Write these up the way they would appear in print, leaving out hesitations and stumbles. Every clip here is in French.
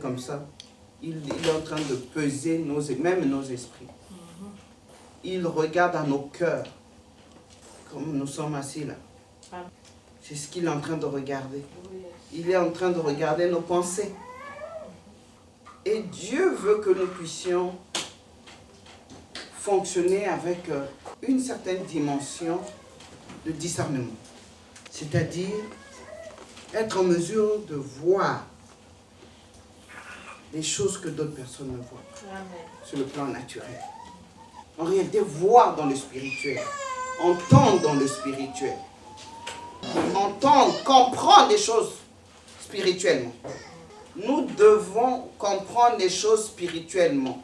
comme ça, il est en train de peser même nos esprits. Il regarde à nos cœurs, comme nous sommes assis là. C'est ce qu'il est en train de regarder. Il est en train de regarder nos pensées. Et Dieu veut que nous puissions fonctionner avec une certaine dimension de discernement. C'est-à-dire être en mesure de voir des choses que d'autres personnes ne voient pas, sur le plan naturel. En réalité, voir dans le spirituel, entendre dans le spirituel, entendre, comprendre des choses spirituellement. Nous devons comprendre les choses spirituellement,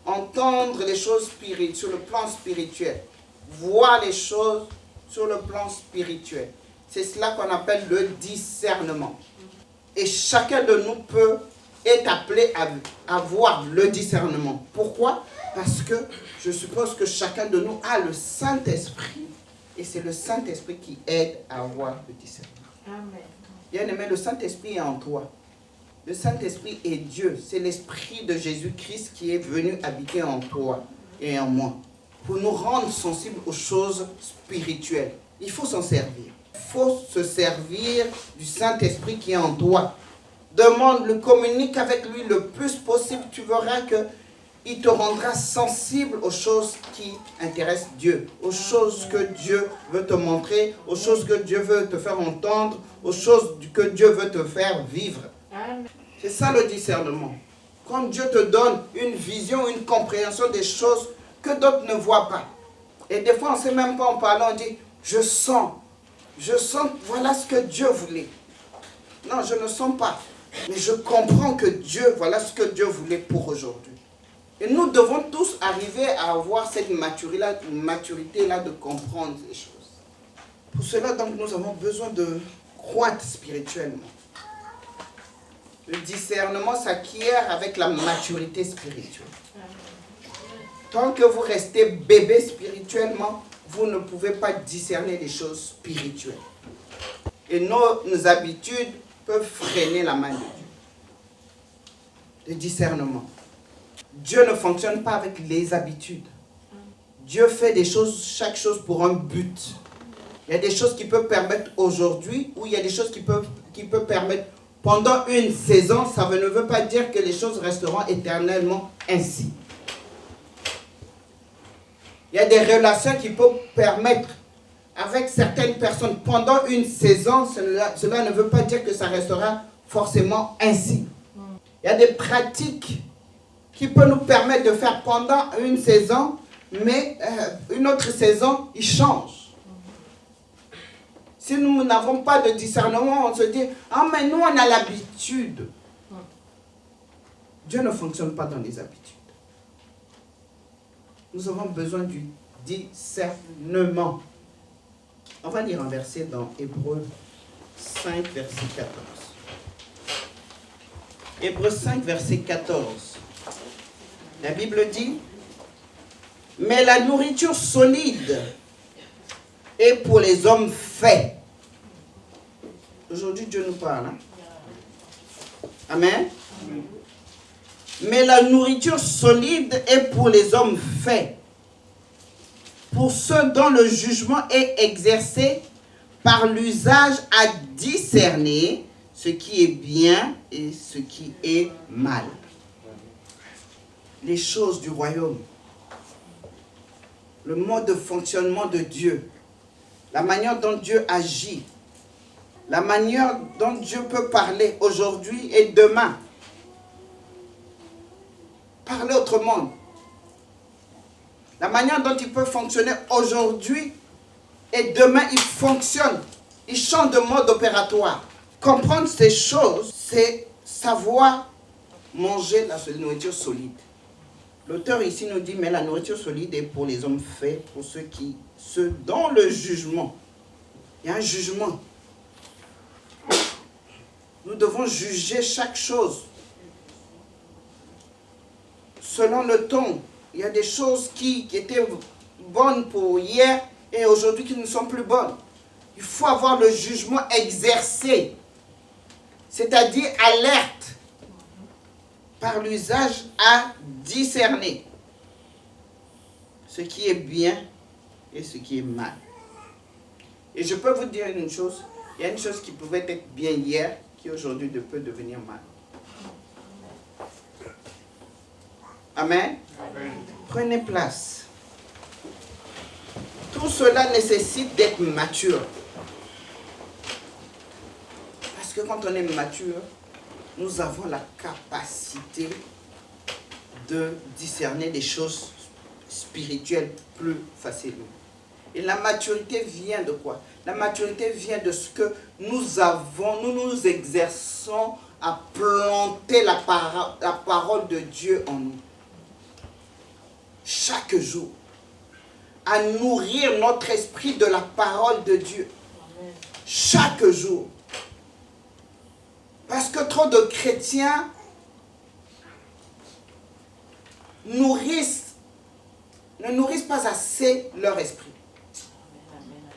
entendre les choses sur le plan spirituel, voir les choses sur le plan spirituel. C'est cela qu'on appelle le discernement. Et chacun de nous est appelé à avoir le discernement. Pourquoi? Parce que je suppose que chacun de nous a le Saint-Esprit. Et c'est le Saint-Esprit qui aide à avoir le discernement. Amen. Bien-aimé, le Saint-Esprit est en toi. Le Saint-Esprit est Dieu. C'est l'Esprit de Jésus-Christ qui est venu habiter en toi et en moi. Pour nous rendre sensibles aux choses spirituelles. Il faut s'en servir. Il faut se servir du Saint-Esprit qui est en toi. Demande-le, communique avec lui le plus possible. Tu verras qu'il te rendra sensible aux choses qui intéressent Dieu. Aux choses que Dieu veut te montrer. Aux choses que Dieu veut te faire entendre. Aux choses que Dieu veut te faire vivre. C'est ça le discernement. Quand Dieu te donne une vision, une compréhension des choses que d'autres ne voient pas. Et des fois, on ne sait même pas en parlant, on dit, je sens, voilà ce que Dieu voulait. Non, je ne sens pas. Mais je comprends que Dieu, voilà ce que Dieu voulait pour aujourd'hui. Et nous devons tous arriver à avoir cette maturité-là de comprendre les choses. Pour cela, donc, nous avons besoin de croître spirituellement. Le discernement s'acquiert avec la maturité spirituelle. Tant que vous restez bébé spirituellement, vous ne pouvez pas discerner les choses spirituelles. Et nos habitudes peuvent freiner la main de Dieu. Le discernement. Dieu ne fonctionne pas avec les habitudes. Dieu fait des choses, chaque chose pour un but. Il y a des choses qui peuvent permettre aujourd'hui, ou il y a des choses qui peuvent permettre pendant une saison. Ça ne veut pas dire que les choses resteront éternellement ainsi. Il y a des relations qui peuvent permettre avec certaines personnes pendant une saison. Cela ne veut pas dire que ça restera forcément ainsi. Il y a des pratiques qui peuvent nous permettre de faire pendant une saison, mais une autre saison, ils changent. Si nous n'avons pas de discernement, on se dit, ah mais nous on a l'habitude. Dieu ne fonctionne pas dans les habitudes. Nous avons besoin du discernement. On va lire un verset dans Hébreux 5, verset 14. Hébreux 5, verset 14. La Bible dit, mais la nourriture solide est pour les hommes faits. Aujourd'hui, Dieu nous parle. Hein? Amen. Amen. Mais la nourriture solide est pour les hommes faits, pour ceux dont le jugement est exercé par l'usage à discerner ce qui est bien et ce qui est mal. Les choses du royaume, le mode de fonctionnement de Dieu, la manière dont Dieu agit, la manière dont Dieu peut parler aujourd'hui et demain. Parler autrement. La manière dont il peut fonctionner aujourd'hui et demain, il fonctionne. Il change de mode opératoire. Comprendre ces choses, c'est savoir manger la nourriture solide. L'auteur ici nous dit, mais la nourriture solide est pour les hommes faits, pour ceux dont le jugement. Il y a un jugement. Nous devons juger chaque chose selon le ton. Il y a des choses qui étaient bonnes pour hier et aujourd'hui qui ne sont plus bonnes. Il faut avoir le jugement exercé, c'est-à-dire alerte. par l'usage à discerner ce qui est bien et ce qui est mal. Et je peux vous dire une chose, il y a une chose qui pouvait être bien hier, qui aujourd'hui peut devenir mal. Amen. Amen. Prenez place. Tout cela nécessite d'être mature. Parce que quand on est mature, nous avons la capacité de discerner des choses spirituelles plus facilement. Et la maturité vient de quoi? La maturité vient de ce que nous avons, nous nous exerçons à planter la parole de Dieu en nous. Chaque jour. À nourrir notre esprit de la parole de Dieu. Chaque jour. Parce que trop de chrétiens ne nourrissent pas assez leur esprit.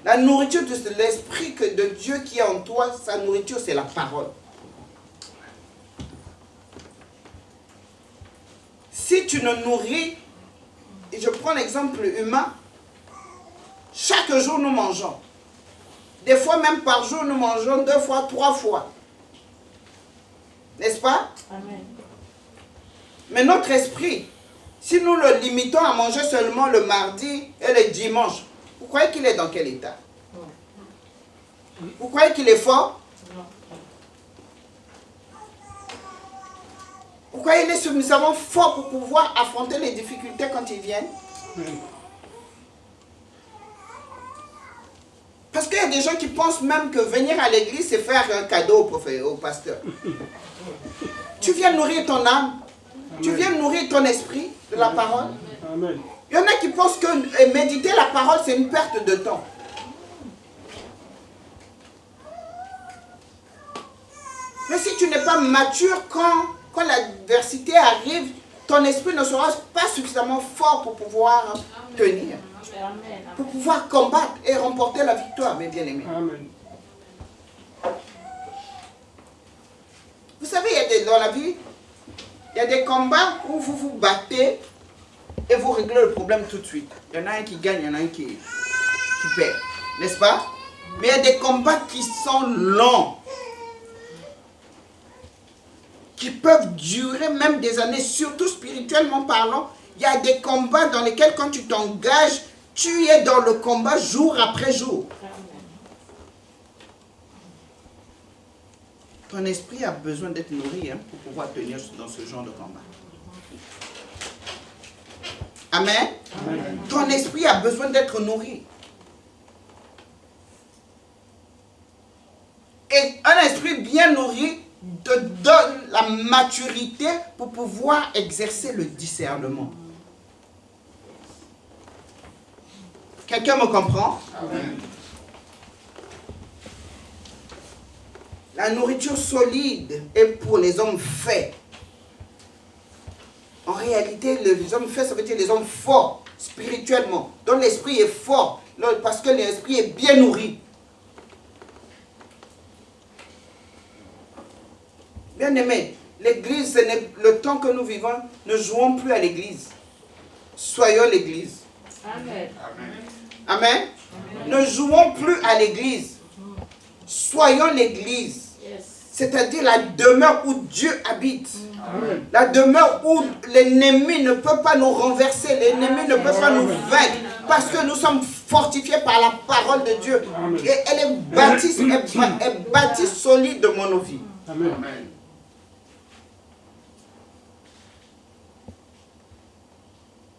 La nourriture de l'esprit de Dieu qui est en toi, sa nourriture, c'est la parole. Si tu ne nourris, et je prends l'exemple humain, chaque jour nous mangeons. Des fois même par jour nous mangeons 2 fois, 3 fois. N'est-ce pas? Amen. Mais notre esprit, si nous le limitons à manger seulement le mardi et le dimanche, vous croyez qu'il est dans quel état? Vous croyez qu'il est fort? Vous croyez qu'il est suffisamment fort pour pouvoir affronter les difficultés quand ils viennent? Parce qu'il y a des gens qui pensent même que venir à l'église, c'est faire un cadeau au pasteur. Tu viens nourrir ton âme. Tu viens nourrir ton esprit de la parole. Amen. Il y en a qui pensent que méditer la parole, c'est une perte de temps. Mais si tu n'es pas mature, quand l'adversité arrive, ton esprit ne sera pas suffisamment fort pour pouvoir tenir. Pour pouvoir combattre et remporter la victoire, mes bien-aimés. Amen. Vous savez, dans la vie, il y a des combats où vous vous battez et vous réglez le problème tout de suite. Il y en a un qui gagne, il y en a un qui perd. N'est-ce pas? Mais il y a des combats qui sont longs. Qui peuvent durer même des années, surtout spirituellement parlant. Il y a des combats dans lesquels quand tu t'engages, tu es dans le combat jour après jour. Ton esprit a besoin d'être nourri pour pouvoir tenir dans ce genre de combat. Amen. Amen. Ton esprit a besoin d'être nourri. Et un esprit bien nourri te donne la maturité pour pouvoir exercer le discernement. Quelqu'un me comprend? Amen. La nourriture solide est pour les hommes faits. En réalité, les hommes faits, ça veut dire les hommes forts spirituellement, dont l'esprit est fort, parce que l'esprit est bien nourri. Bien-aimés, l'église, le temps que nous vivons, ne jouons plus à l'église. Soyons l'église. Amen. Amen. Ne jouons plus à l'église. Soyons l'église. Yes. C'est-à-dire la demeure où Dieu habite. Amen. La demeure où l'ennemi ne peut pas nous renverser. L'ennemi ne peut pas nous vaincre. Parce que nous sommes fortifiés par la parole de Dieu. Et elle est bâtie solide de mon vie. Amen.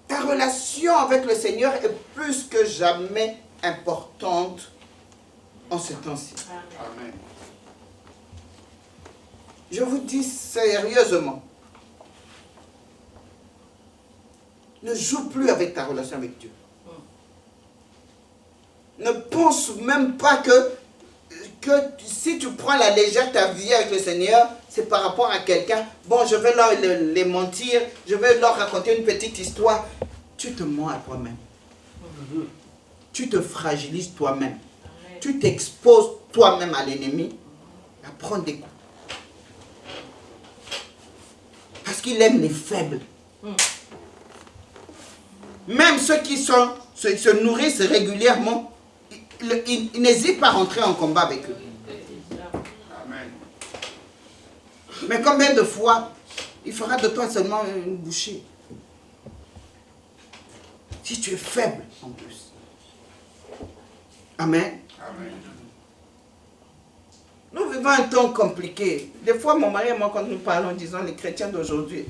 Ta relation avec le Seigneur est plus que jamais importante en ce temps-ci. Amen. Je vous dis sérieusement, ne joue plus avec ta relation avec Dieu. Ne pense même pas que si tu prends la légère ta vie avec le Seigneur, c'est par rapport à quelqu'un. Bon, je vais leur les mentir, je vais leur raconter une petite histoire. Tu te mens à toi-même. Tu te fragilises toi-même. Tu t'exposes toi-même à l'ennemi à prendre des coups. Parce qu'il aime les faibles. Même ceux qui se nourrissent régulièrement, il n'hésite pas à rentrer en combat avec eux. Amen. Mais combien de fois il fera de toi seulement une bouchée? Si tu es faible en plus. Amen. Amen. Nous vivons un temps compliqué. Des fois, mon mari et moi, quand nous parlons, disons les chrétiens d'aujourd'hui,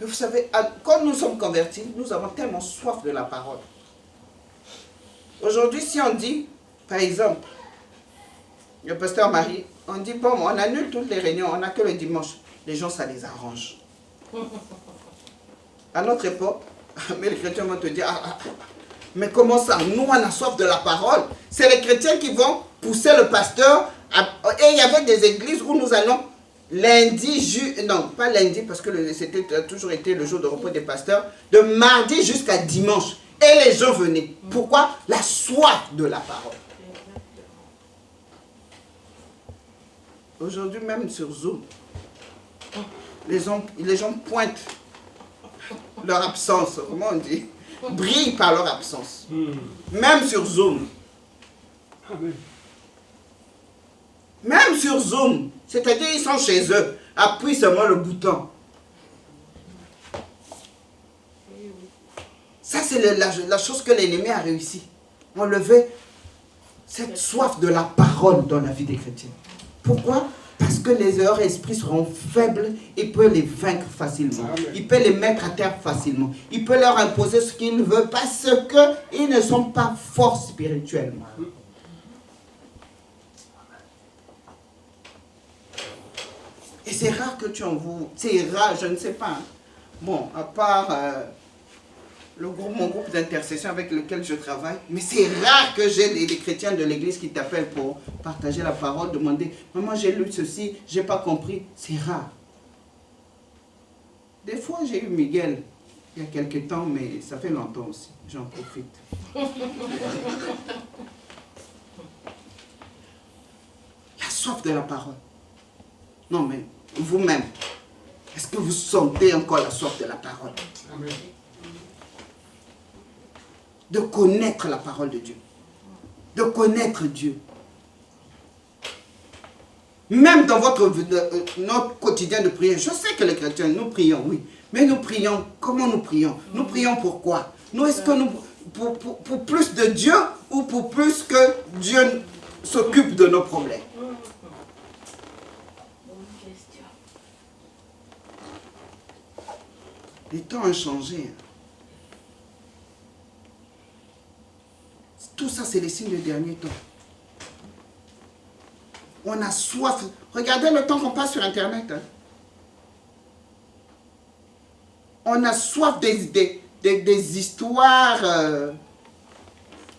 vous savez, quand nous sommes convertis, nous avons tellement soif de la parole. Aujourd'hui, si on dit, par exemple, le pasteur Marie, on dit, bon, on annule toutes les réunions, on n'a que le dimanche. Les gens, ça les arrange. À notre époque, mais les chrétiens vont te dire, mais comment ça? Nous, on a soif de la parole. C'est les chrétiens qui vont pousser le pasteur. Et il y avait des églises où nous allons lundi, non, pas lundi, parce que c'était toujours été le jour de repos des pasteurs, de mardi jusqu'à dimanche. Et les gens venaient. Pourquoi? La soif de la parole. Aujourd'hui, même sur Zoom, les gens pointent leur absence. Comment on dit? Brillent par leur absence. Même sur Zoom. Même sur Zoom. C'est-à-dire, ils sont chez eux. Appuient seulement le bouton. Ça, c'est la chose que l'ennemi a réussi. Enlever cette soif de la parole dans la vie des chrétiens. Pourquoi? Parce que leurs esprits seront faibles, il peut les vaincre facilement. Il peut les mettre à terre facilement. Il peut leur imposer ce qu'ils ne veulent parce qu'ils ne sont pas forts spirituellement. Et c'est rare que tu en vois. C'est rare, je ne sais pas. Hein. Bon, à part mon groupe d'intercession avec lequel je travaille, mais c'est rare que j'ai des chrétiens de l'église qui t'appellent pour partager la parole, demander « Maman, j'ai lu ceci, j'ai pas compris. » C'est rare. Des fois, j'ai eu Miguel il y a quelques temps, mais ça fait longtemps aussi. J'en profite. La soif de la parole. Non, mais vous-même, est-ce que vous sentez encore la soif de la parole? Amen. De connaître la parole de Dieu. De connaître Dieu. Même dans notre quotidien de prière, je sais que les chrétiens, nous prions, oui. Mais nous prions, comment nous prions? Nous prions pour quoi? Nous, est-ce que nous, pour plus de Dieu ou pour plus que Dieu s'occupe de nos problèmes? Les temps ont changé. Tout ça, c'est les signes des derniers temps. On a soif. Regardez le temps qu'on passe sur Internet. Hein. On a soif des histoires.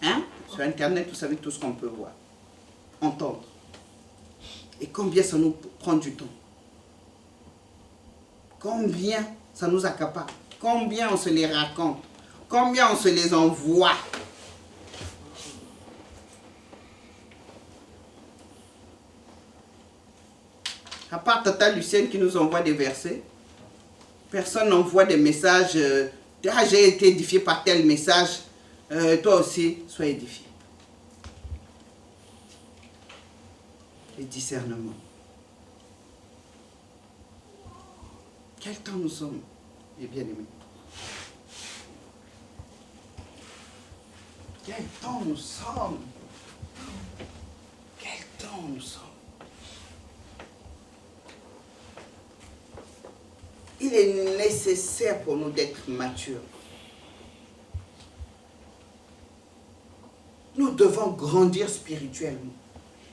Hein? Sur Internet, vous savez tout ce qu'on peut voir, entendre. Et combien ça nous prend du temps? Combien ça nous accapare? Combien on se les raconte? Combien on se les envoie? À part Tata Lucienne qui nous envoie des versets, personne n'envoie des messages. Ah, j'ai été édifié par tel message. Toi aussi, sois édifié. Le discernement. Quel temps nous sommes, les bien-aimés? Quel temps nous sommes? Quel temps nous sommes? Il est nécessaire pour nous d'être matures. Nous devons grandir spirituellement.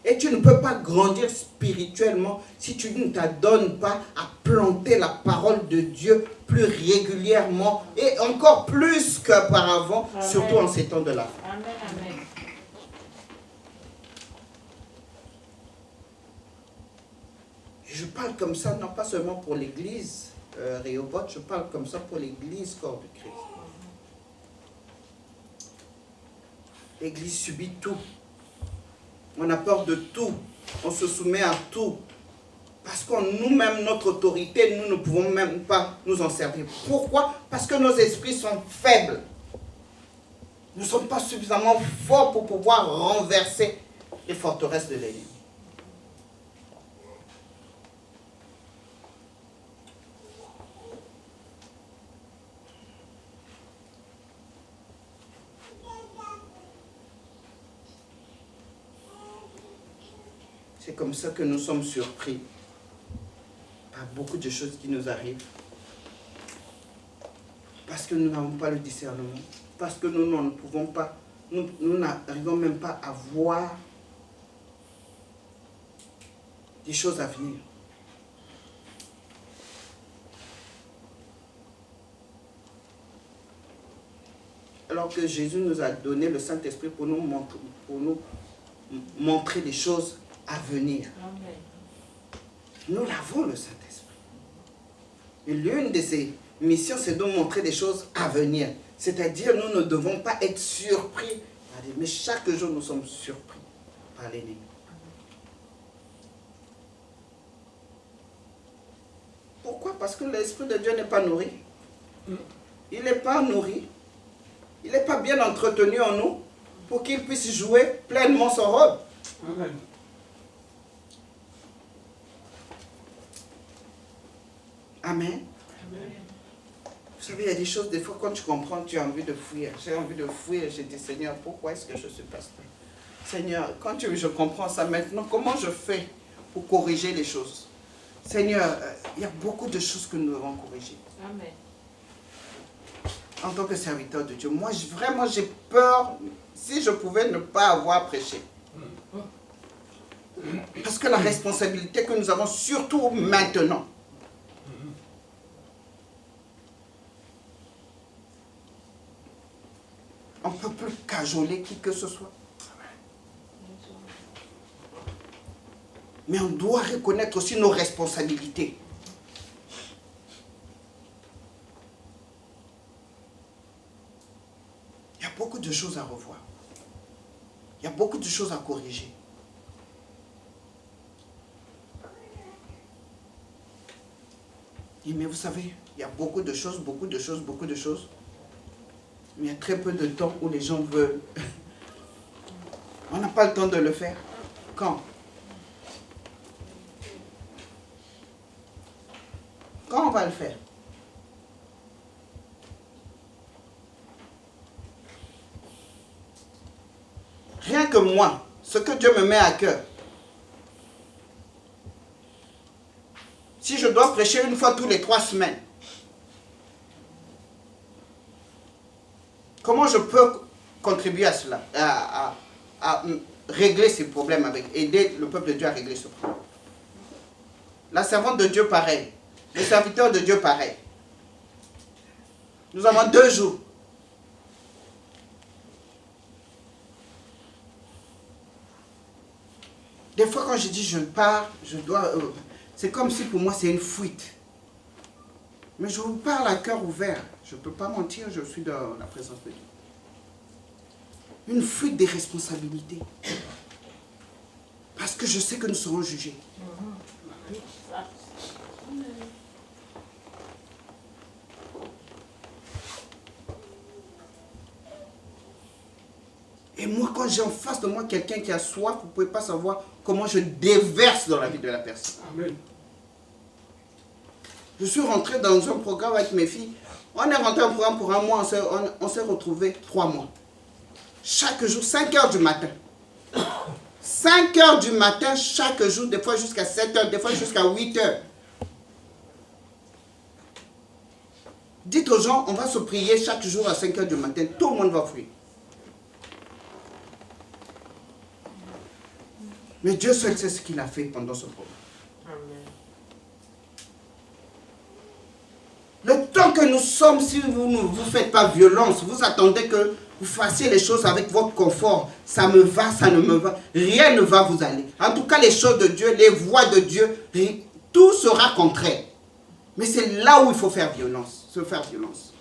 Et tu ne peux pas grandir spirituellement si tu ne t'adonnes pas à planter la parole de Dieu plus régulièrement et encore plus qu'auparavant, surtout en ces temps de la fin. Amen, amen. Je parle comme ça, non pas seulement pour l'Église Rehoboth, je parle comme ça pour l'Église corps de Christ. L'Église subit tout. On a peur de tout. On se soumet à tout. Parce qu'en nous-mêmes, notre autorité, nous ne pouvons même pas nous en servir. Pourquoi? Parce que nos esprits sont faibles. Nous ne sommes pas suffisamment forts pour pouvoir renverser les forteresses de l'ennemi. C'est comme ça que nous sommes surpris par beaucoup de choses qui nous arrivent. Parce que nous n'avons pas le discernement. Parce que nous ne pouvons pas, nous n'arrivons même pas à voir des choses à venir. Alors que Jésus nous a donné le Saint-Esprit pour nous montrer des choses à venir. Amen. Nous l'avons, le Saint-Esprit. Et l'une de ses missions, c'est de montrer des choses à venir. C'est-à-dire, nous ne devons pas être surpris, mais chaque jour, nous sommes surpris par l'ennemi. Pourquoi? Parce que l'Esprit de Dieu n'est pas nourri. Il n'est pas nourri. Il n'est pas bien entretenu en nous pour qu'il puisse jouer pleinement son rôle. Amen. Amen. Amen. Vous savez, il y a des choses, des fois, quand tu comprends, tu as envie de fuir. J'ai envie de fuir et je dis, Seigneur, pourquoi est-ce que je suis pasteur? Seigneur, quand je comprends ça maintenant, comment je fais pour corriger les choses? Seigneur, il y a beaucoup de choses que nous devons corriger. Amen. En tant que serviteur de Dieu, moi, vraiment, j'ai peur, si je pouvais ne pas avoir prêché. Parce que la responsabilité que nous avons, surtout maintenant, on ne peut plus cajoler qui que ce soit. Mais on doit reconnaître aussi nos responsabilités. Il y a beaucoup de choses à revoir. Il y a beaucoup de choses à corriger. Mais vous savez, il y a beaucoup de choses. Mais il y a très peu de temps où les gens veulent. On n'a pas le temps de le faire. Quand? Quand on va le faire? Rien que moi, ce que Dieu me met à cœur. Si je dois prêcher une fois tous les 3 semaines, comment je peux contribuer à cela, à régler ces problèmes, aider le peuple de Dieu à régler ce problème? La servante de Dieu, pareil. Le serviteur de Dieu, pareil. Nous avons 2 jours. Des fois, quand je dis je pars, je dois... c'est comme si pour moi, c'est une fuite. Mais je vous parle à cœur ouvert. Je ne peux pas mentir, je suis dans la présence de Dieu. Une fuite des responsabilités. Parce que je sais que nous serons jugés. Et moi, quand j'ai en face de moi quelqu'un qui a soif, vous ne pouvez pas savoir comment je déverse dans la vie de la personne. Amen. Je suis rentré dans un programme avec mes filles. On est rentré en programme pour 1 mois, on s'est retrouvés 3 mois. Chaque jour, 5 heures du matin. 5 heures du matin, chaque jour, des fois jusqu'à 7 heures, des fois jusqu'à 8 heures. Dites aux gens, on va se prier chaque jour à 5 heures du matin. Tout le monde va fuir. Mais Dieu seul sait ce qu'il a fait pendant ce programme. Le temps que nous sommes, si vous ne vous faites pas violence, vous attendez que vous fassiez les choses avec votre confort. Ça me va, ça ne me va. Rien ne va vous aller. En tout cas, les choses de Dieu, les voies de Dieu, tout sera contraire. Mais c'est là où il faut faire violence, se faire violence.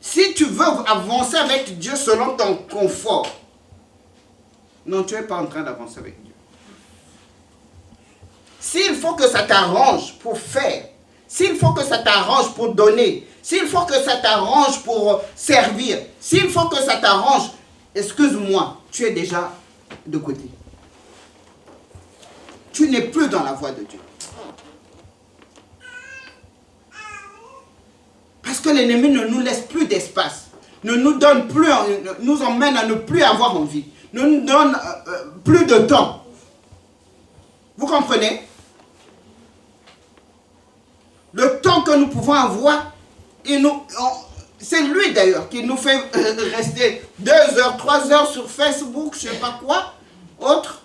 Si tu veux avancer avec Dieu selon ton confort, non, tu n'es pas en train d'avancer avec Dieu. faut que ça t'arrange pour faire, s'il faut que ça t'arrange pour donner, s'il faut que ça t'arrange pour servir, s'il faut que ça t'arrange, excuse-moi, tu es déjà de côté. Tu n'es plus dans la voie de Dieu. Parce que l'ennemi ne nous laisse plus d'espace, ne nous donne plus, nous emmène à ne plus avoir envie, ne nous donne plus de temps. Vous comprenez? Le temps que nous pouvons avoir, c'est lui d'ailleurs qui nous fait rester 2 heures, 3 heures sur Facebook, je ne sais pas quoi, autre.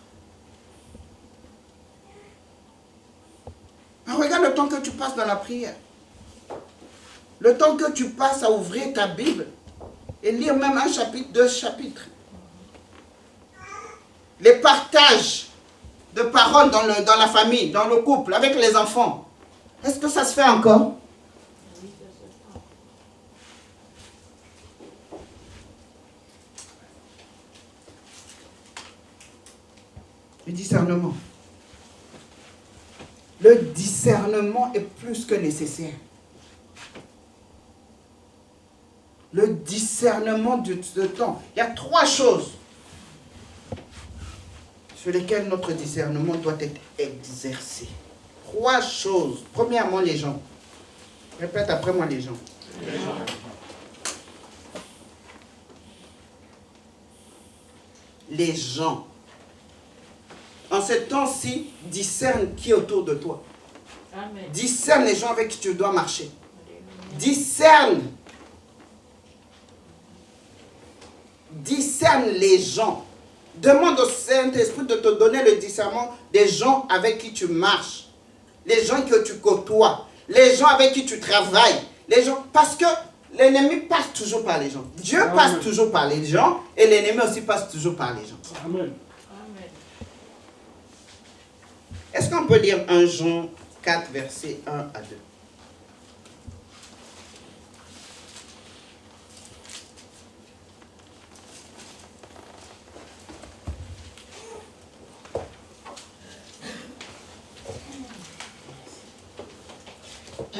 Regarde le temps que tu passes dans la prière. Le temps que tu passes à ouvrir ta Bible et lire même un chapitre, 2 chapitres. Les partages de paroles dans la famille, dans le couple, avec les enfants. Est-ce que ça se fait encore? Le discernement. Le discernement est plus que nécessaire. Le discernement de temps. Il y a 3 choses sur lesquelles notre discernement doit être exercé. 3 choses. Premièrement, les gens. Répète après moi, les gens. Les gens. En ce temps-ci, discerne qui est autour de toi. Amen. Discerne les gens avec qui tu dois marcher. Discerne. Discerne les gens. Demande au Saint-Esprit de te donner le discernement des gens avec qui tu marches. Les gens que tu côtoies. Les gens avec qui tu travailles. Les gens, parce que l'ennemi passe toujours par les gens. Dieu Amen. Passe toujours par les gens et l'ennemi aussi passe toujours par les gens. Amen. Est-ce qu'on peut lire 1 Jean 4, versets 1 à 2?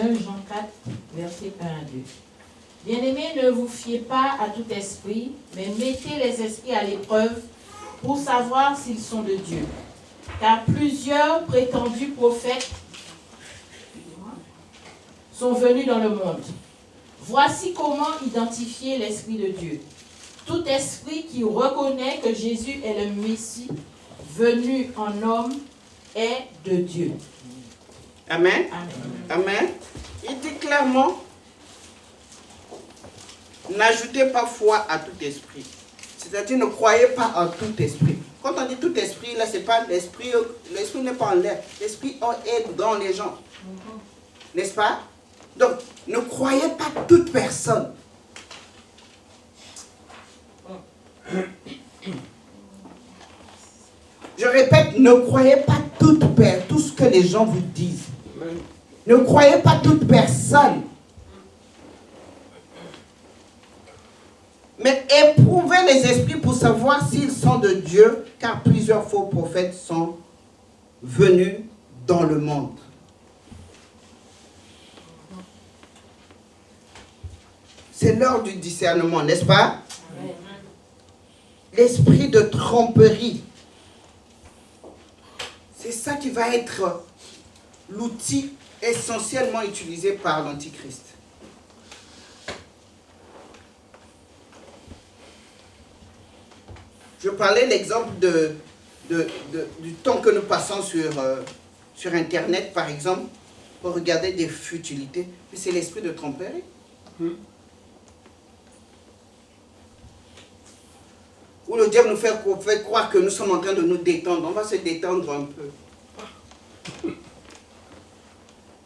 Jean 4, versets 1 à 2. Bien-aimés, ne vous fiez pas à tout esprit, mais mettez les esprits à l'épreuve pour savoir s'ils sont de Dieu. Car plusieurs prétendus prophètes sont venus dans le monde. Voici comment identifier l'Esprit de Dieu. Tout esprit qui reconnaît que Jésus est le Messie, venu en homme, est de Dieu. Amen. Amen. Amen. Il dit clairement, n'ajoutez pas foi à tout esprit. C'est-à-dire, ne croyez pas en tout esprit. Quand on dit tout esprit, là, c'est pas l'esprit, l'esprit n'est pas en l'air. L'esprit est dans les gens. N'est-ce pas? Donc, ne croyez pas toute personne. Je répète, ne croyez pas tout ce que les gens vous disent. Ne croyez pas toute personne. Mais éprouvez les esprits pour savoir s'ils sont de Dieu, car plusieurs faux prophètes sont venus dans le monde. C'est l'heure du discernement, n'est-ce pas? L'esprit de tromperie. C'est ça qui va être l'outil essentiellement utilisé par l'Antichrist. Je parlais l'exemple du temps que nous passons sur Internet, par exemple, pour regarder des futilités. Mais c'est l'esprit de tromperie. Où le diable nous fait croire que nous sommes en train de nous détendre. On va se détendre un peu.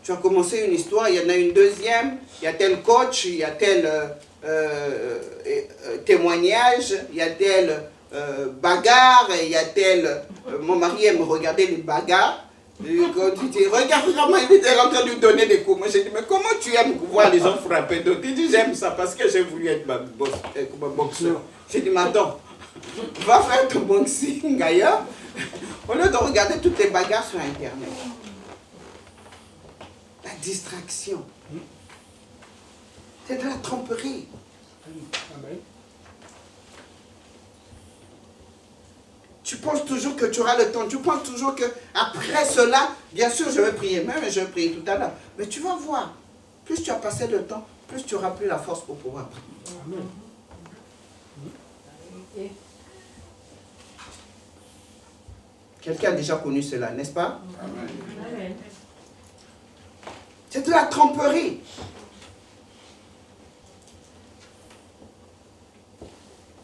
Tu as commencé une histoire, il y en a une deuxième, il y a tel coach, il y a tel témoignage, il y a tel bagarre, il y a tel... mon mari aime regarder les bagarres. Quand tu dis, regarde comment il est en train de lui donner des coups. Moi j'ai dit, mais comment tu aimes voir les gens frapper d'autres? Il dit, j'aime ça parce que j'ai voulu être boxeur. J'ai dit, mais attends, va faire ton boxing ailleurs, au lieu de regarder toutes les bagarres sur Internet. distraction. C'est de la tromperie. Amen. Tu penses toujours que tu auras le temps. Tu penses toujours que après cela, bien sûr, je vais prier. Même je vais prier tout à l'heure. Mais tu vas voir. Plus tu as passé le temps, plus tu n'auras plus la force pour pouvoir prier. Amen. Quelqu'un a déjà connu cela, n'est-ce pas? Amen. C'est de la tromperie.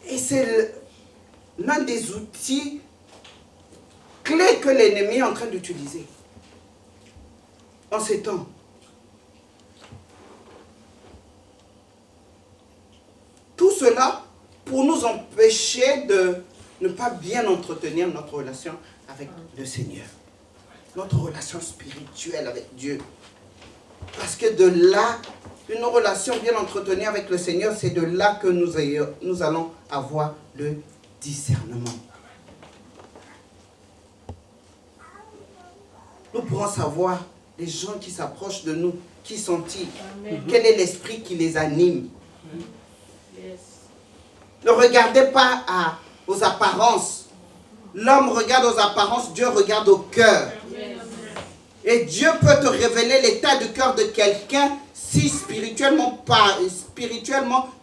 Et c'est l'un des outils clés que l'ennemi est en train d'utiliser en ces temps. Tout cela pour nous empêcher de ne pas bien entretenir notre relation avec le Seigneur. Notre relation spirituelle avec Dieu. Parce que de là, une relation bien entretenue avec le Seigneur, c'est de là que nous allons avoir le discernement. Nous pourrons savoir les gens qui s'approchent de nous, qui sont-ils, quel est l'esprit qui les anime. Yes. Ne regardez pas aux apparences. L'homme regarde aux apparences, Dieu regarde au cœur. Et Dieu peut te révéler l'état du cœur de quelqu'un si spirituellement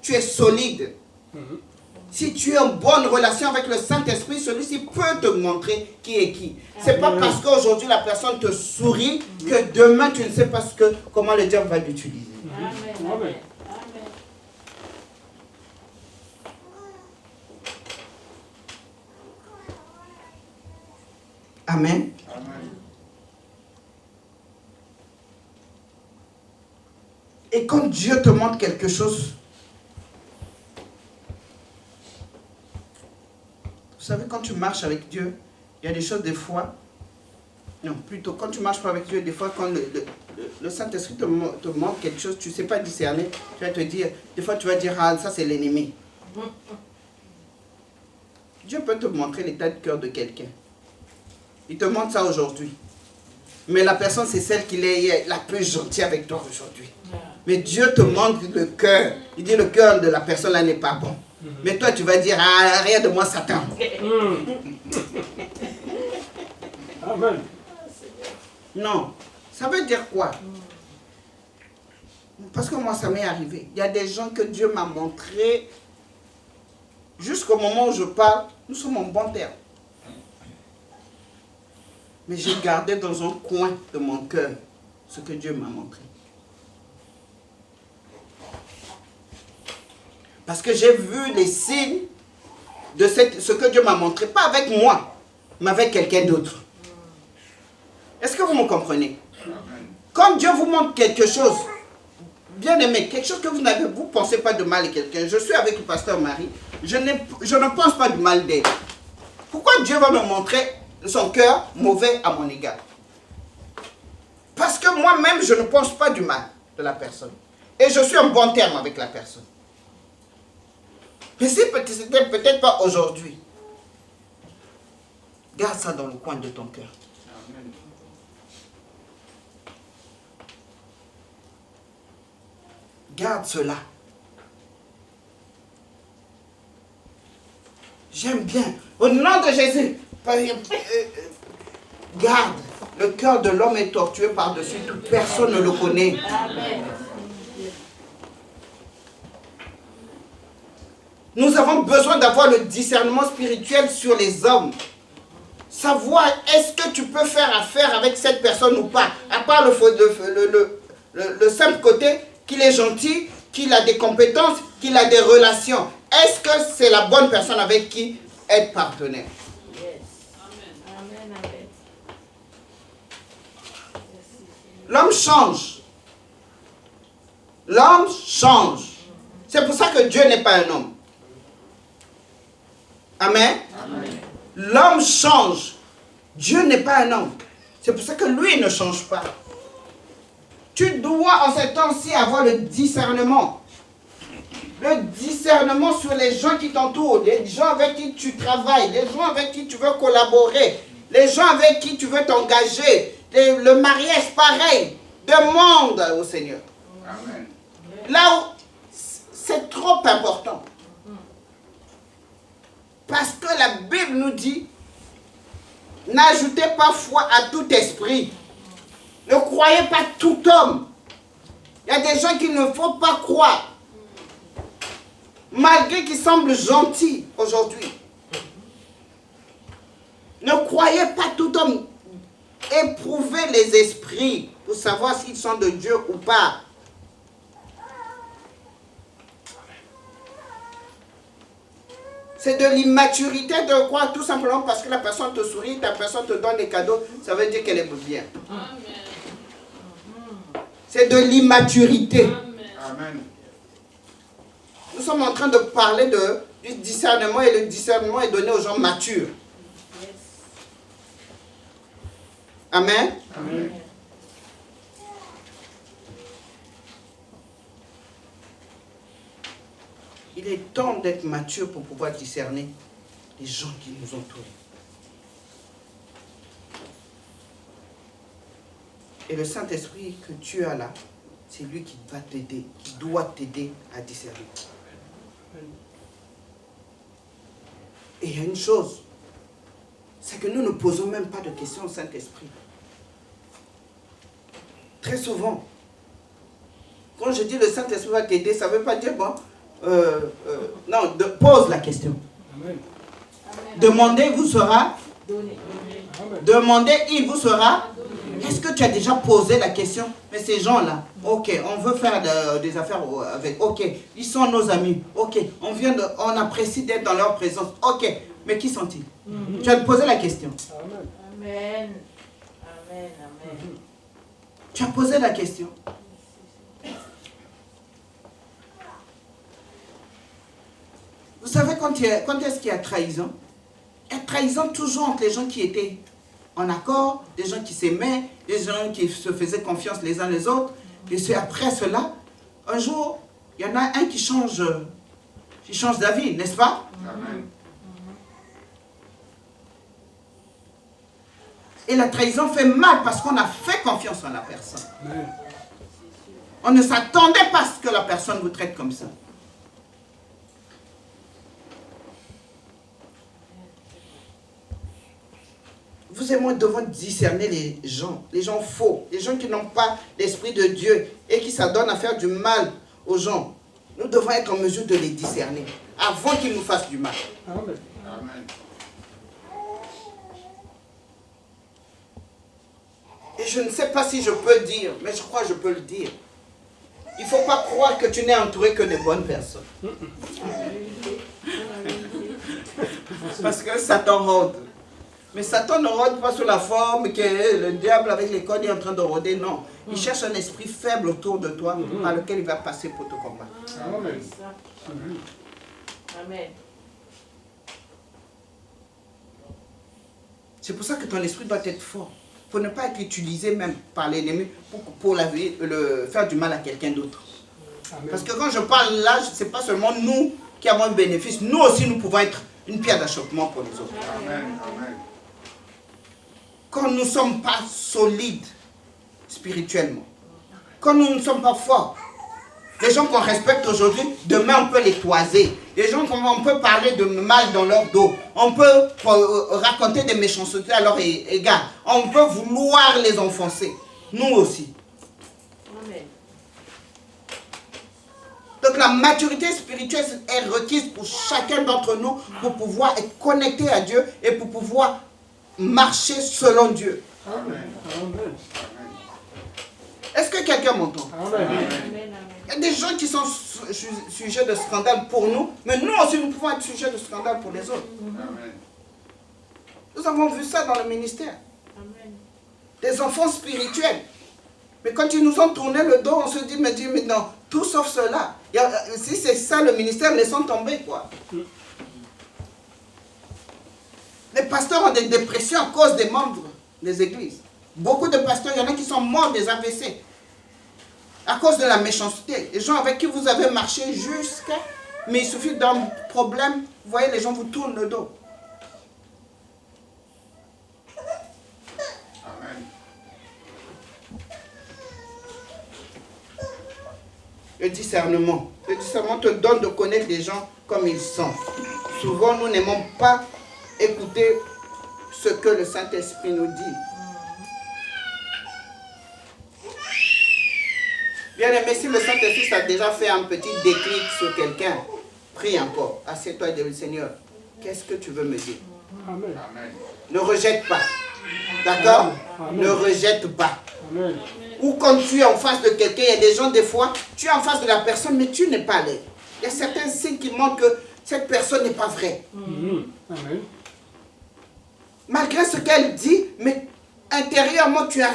tu es solide. Si tu es en bonne relation avec le Saint-Esprit, celui-ci peut te montrer qui est qui. Ce n'est pas parce qu'aujourd'hui la personne te sourit que demain tu ne sais pas comment le diable va l'utiliser. Amen. Amen. Amen. Et quand Dieu te montre quelque chose, vous savez, quand tu marches avec Dieu, il y a des choses des fois, non, plutôt quand tu marches pas avec Dieu, des fois quand le Saint-Esprit te montre quelque chose, tu ne sais pas discerner, tu vas te dire, des fois tu vas dire, ah ça c'est l'ennemi. Dieu peut te montrer l'état de cœur de quelqu'un. Il te montre ça aujourd'hui. Mais la personne, c'est celle qui est la plus gentille avec toi aujourd'hui. Mais Dieu te montre le cœur. Il dit le cœur de la personne là n'est pas bon. Mais toi, tu vas dire, ah, rien de moi, Satan. Amen. Non. Ça veut dire quoi? Parce que moi, ça m'est arrivé. Il y a des gens que Dieu m'a montré. Jusqu'au moment où je parle, nous sommes en bon terme. Mais j'ai gardé dans un coin de mon cœur ce que Dieu m'a montré. Parce que j'ai vu les signes de ce que Dieu m'a montré. Pas avec moi, mais avec quelqu'un d'autre. Est-ce que vous me comprenez? Quand Dieu vous montre quelque chose, bien aimé, quelque chose que vous ne pensez pas de mal à quelqu'un. Je suis avec le pasteur Marie. Je ne pense pas du mal d'elle. Pourquoi Dieu va me montrer son cœur mauvais à mon égard? Parce que moi-même, je ne pense pas du mal de la personne. Et je suis en bon terme avec la personne. Mais si c'était peut-être pas aujourd'hui, garde ça dans le coin de ton cœur. Garde cela. J'aime bien. Au nom de Jésus, garde. Le cœur de l'homme est tortueux par-dessus tout. Personne ne le connaît. Amen. Nous avons besoin d'avoir le discernement spirituel sur les hommes. Savoir est-ce que tu peux faire affaire avec cette personne ou pas. À part le simple côté qu'il est gentil, qu'il a des compétences, qu'il a des relations. Est-ce que c'est la bonne personne avec qui être partenaire? Yes. Amen. Amen. L'homme change. L'homme change. C'est pour ça que Dieu n'est pas un homme. Amen. L'homme change. Dieu n'est pas un homme. C'est pour ça que lui ne change pas. Tu dois en ce temps-ci avoir le discernement. Le discernement sur les gens qui t'entourent, les gens avec qui tu travailles, les gens avec qui tu veux collaborer, les gens avec qui tu veux t'engager. Le mariage, pareil. Demande au Seigneur. Amen. Là où c'est trop important. Parce que la Bible nous dit, n'ajoutez pas foi à tout esprit. Ne croyez pas tout homme. Il y a des gens qu'il ne faut pas croire. Malgré qu'ils semblent gentils aujourd'hui. Ne croyez pas tout homme. Éprouvez les esprits pour savoir s'ils sont de Dieu ou pas. C'est de l'immaturité de croire tout simplement parce que la personne te sourit, la personne te donne des cadeaux, ça veut dire qu'elle aime bien. C'est de l'immaturité. Amen. Nous sommes en train de parler du discernement et le discernement est donné aux gens matures. Amen. Amen. Il est temps d'être mature pour pouvoir discerner les gens qui nous entourent. Et le Saint-Esprit que tu as là, c'est lui qui va t'aider, qui doit t'aider à discerner. Et il y a une chose, c'est que nous ne posons même pas de questions au Saint-Esprit. Très souvent, quand je dis le Saint-Esprit va t'aider, ça ne veut pas dire, bon, non, pose la question. Amen. Demandez, vous sera. Amen. Demandez, il vous sera. Est-ce que tu as déjà posé la question? Mais ces gens-là, ok, on veut faire des affaires avec, ok, ils sont nos amis, ok, on apprécie d'être dans leur présence, ok, mais qui sont-ils? Tu as posé la question. Amen. Amen. Amen. Amen. Tu as posé la question. Vous savez quand est-ce qu'il y a trahison? Il y a trahison toujours entre les gens qui étaient en accord, des gens qui s'aimaient, des gens qui se faisaient confiance les uns les autres. Et c'est après cela, un jour, il y en a un qui change d'avis, n'est-ce pas? Amen. Et la trahison fait mal parce qu'on a fait confiance en la personne. Amen. On ne s'attendait pas à ce que la personne vous traite comme ça. Vous et moi devons discerner les gens faux, les gens qui n'ont pas l'esprit de Dieu et qui s'adonnent à faire du mal aux gens. Nous devons être en mesure de les discerner avant qu'ils nous fassent du mal. Amen. Amen. Et je ne sais pas si je peux dire, mais je crois que je peux le dire. Il ne faut pas croire que tu n'es entouré que de bonnes personnes. Parce que Satan rôde. Mais Satan ne rôde pas sous la forme que le diable avec les cordes est en train de rôder, non. Il cherche un esprit faible autour de toi par lequel il va passer pour te combattre. Amen. Amen. C'est pour ça que ton esprit doit être fort. Pour ne pas être utilisé même par l'ennemi pour faire du mal à quelqu'un d'autre. Amen. Parce que quand je parle là, ce n'est pas seulement nous qui avons un bénéfice. Nous aussi, nous pouvons être une pierre d'achoppement pour les autres. Amen. Amen. Quand nous ne sommes pas solides spirituellement, quand nous ne sommes pas forts, les gens qu'on respecte aujourd'hui, demain on peut les toiser. Les gens qu'on peut parler de mal dans leur dos, on peut raconter des méchancetés à leur égard, on peut vouloir les enfoncer, nous aussi. Amen. Donc la maturité spirituelle est requise pour chacun d'entre nous pour pouvoir être connecté à Dieu et pour pouvoir marcher selon Dieu. Amen. Amen. Est-ce que quelqu'un m'entend? Amen. Amen. Il y a des gens qui sont sujets de scandale pour nous, mais nous aussi nous pouvons être sujets de scandale pour les autres. Amen. Nous avons vu ça dans le ministère. Amen. Des enfants spirituels. Mais quand ils nous ont tourné le dos, on se dit, mais non, tout sauf cela. Si c'est ça le ministère, laissons tomber, quoi. Les pasteurs ont des dépressions à cause des membres des églises. Beaucoup de pasteurs, il y en a qui sont morts des AVC. À cause de la méchanceté. Les gens avec qui vous avez marché jusqu'à... Mais il suffit d'un problème, vous voyez, les gens vous tournent le dos. Amen. Le discernement. Le discernement te donne de connaître les gens comme ils sont. Souvent, nous n'aimons pas écouter ce que le Saint-Esprit nous dit. Bien aimé, si le Saint-Esprit a déjà fait un petit déclic sur quelqu'un, prie encore. Assieds-toi et dis, Seigneur, qu'est-ce que tu veux me dire? Amen. Amen. Ne rejette pas. D'accord? Amen. Ne rejette pas. Amen. Ou quand tu es en face de quelqu'un, il y a des gens, des fois, tu es en face de la personne, mais tu n'es pas l'aide. Il y a certains signes qui montrent que cette personne n'est pas vraie. Amen. Malgré ce qu'elle dit, mais intérieurement, tu as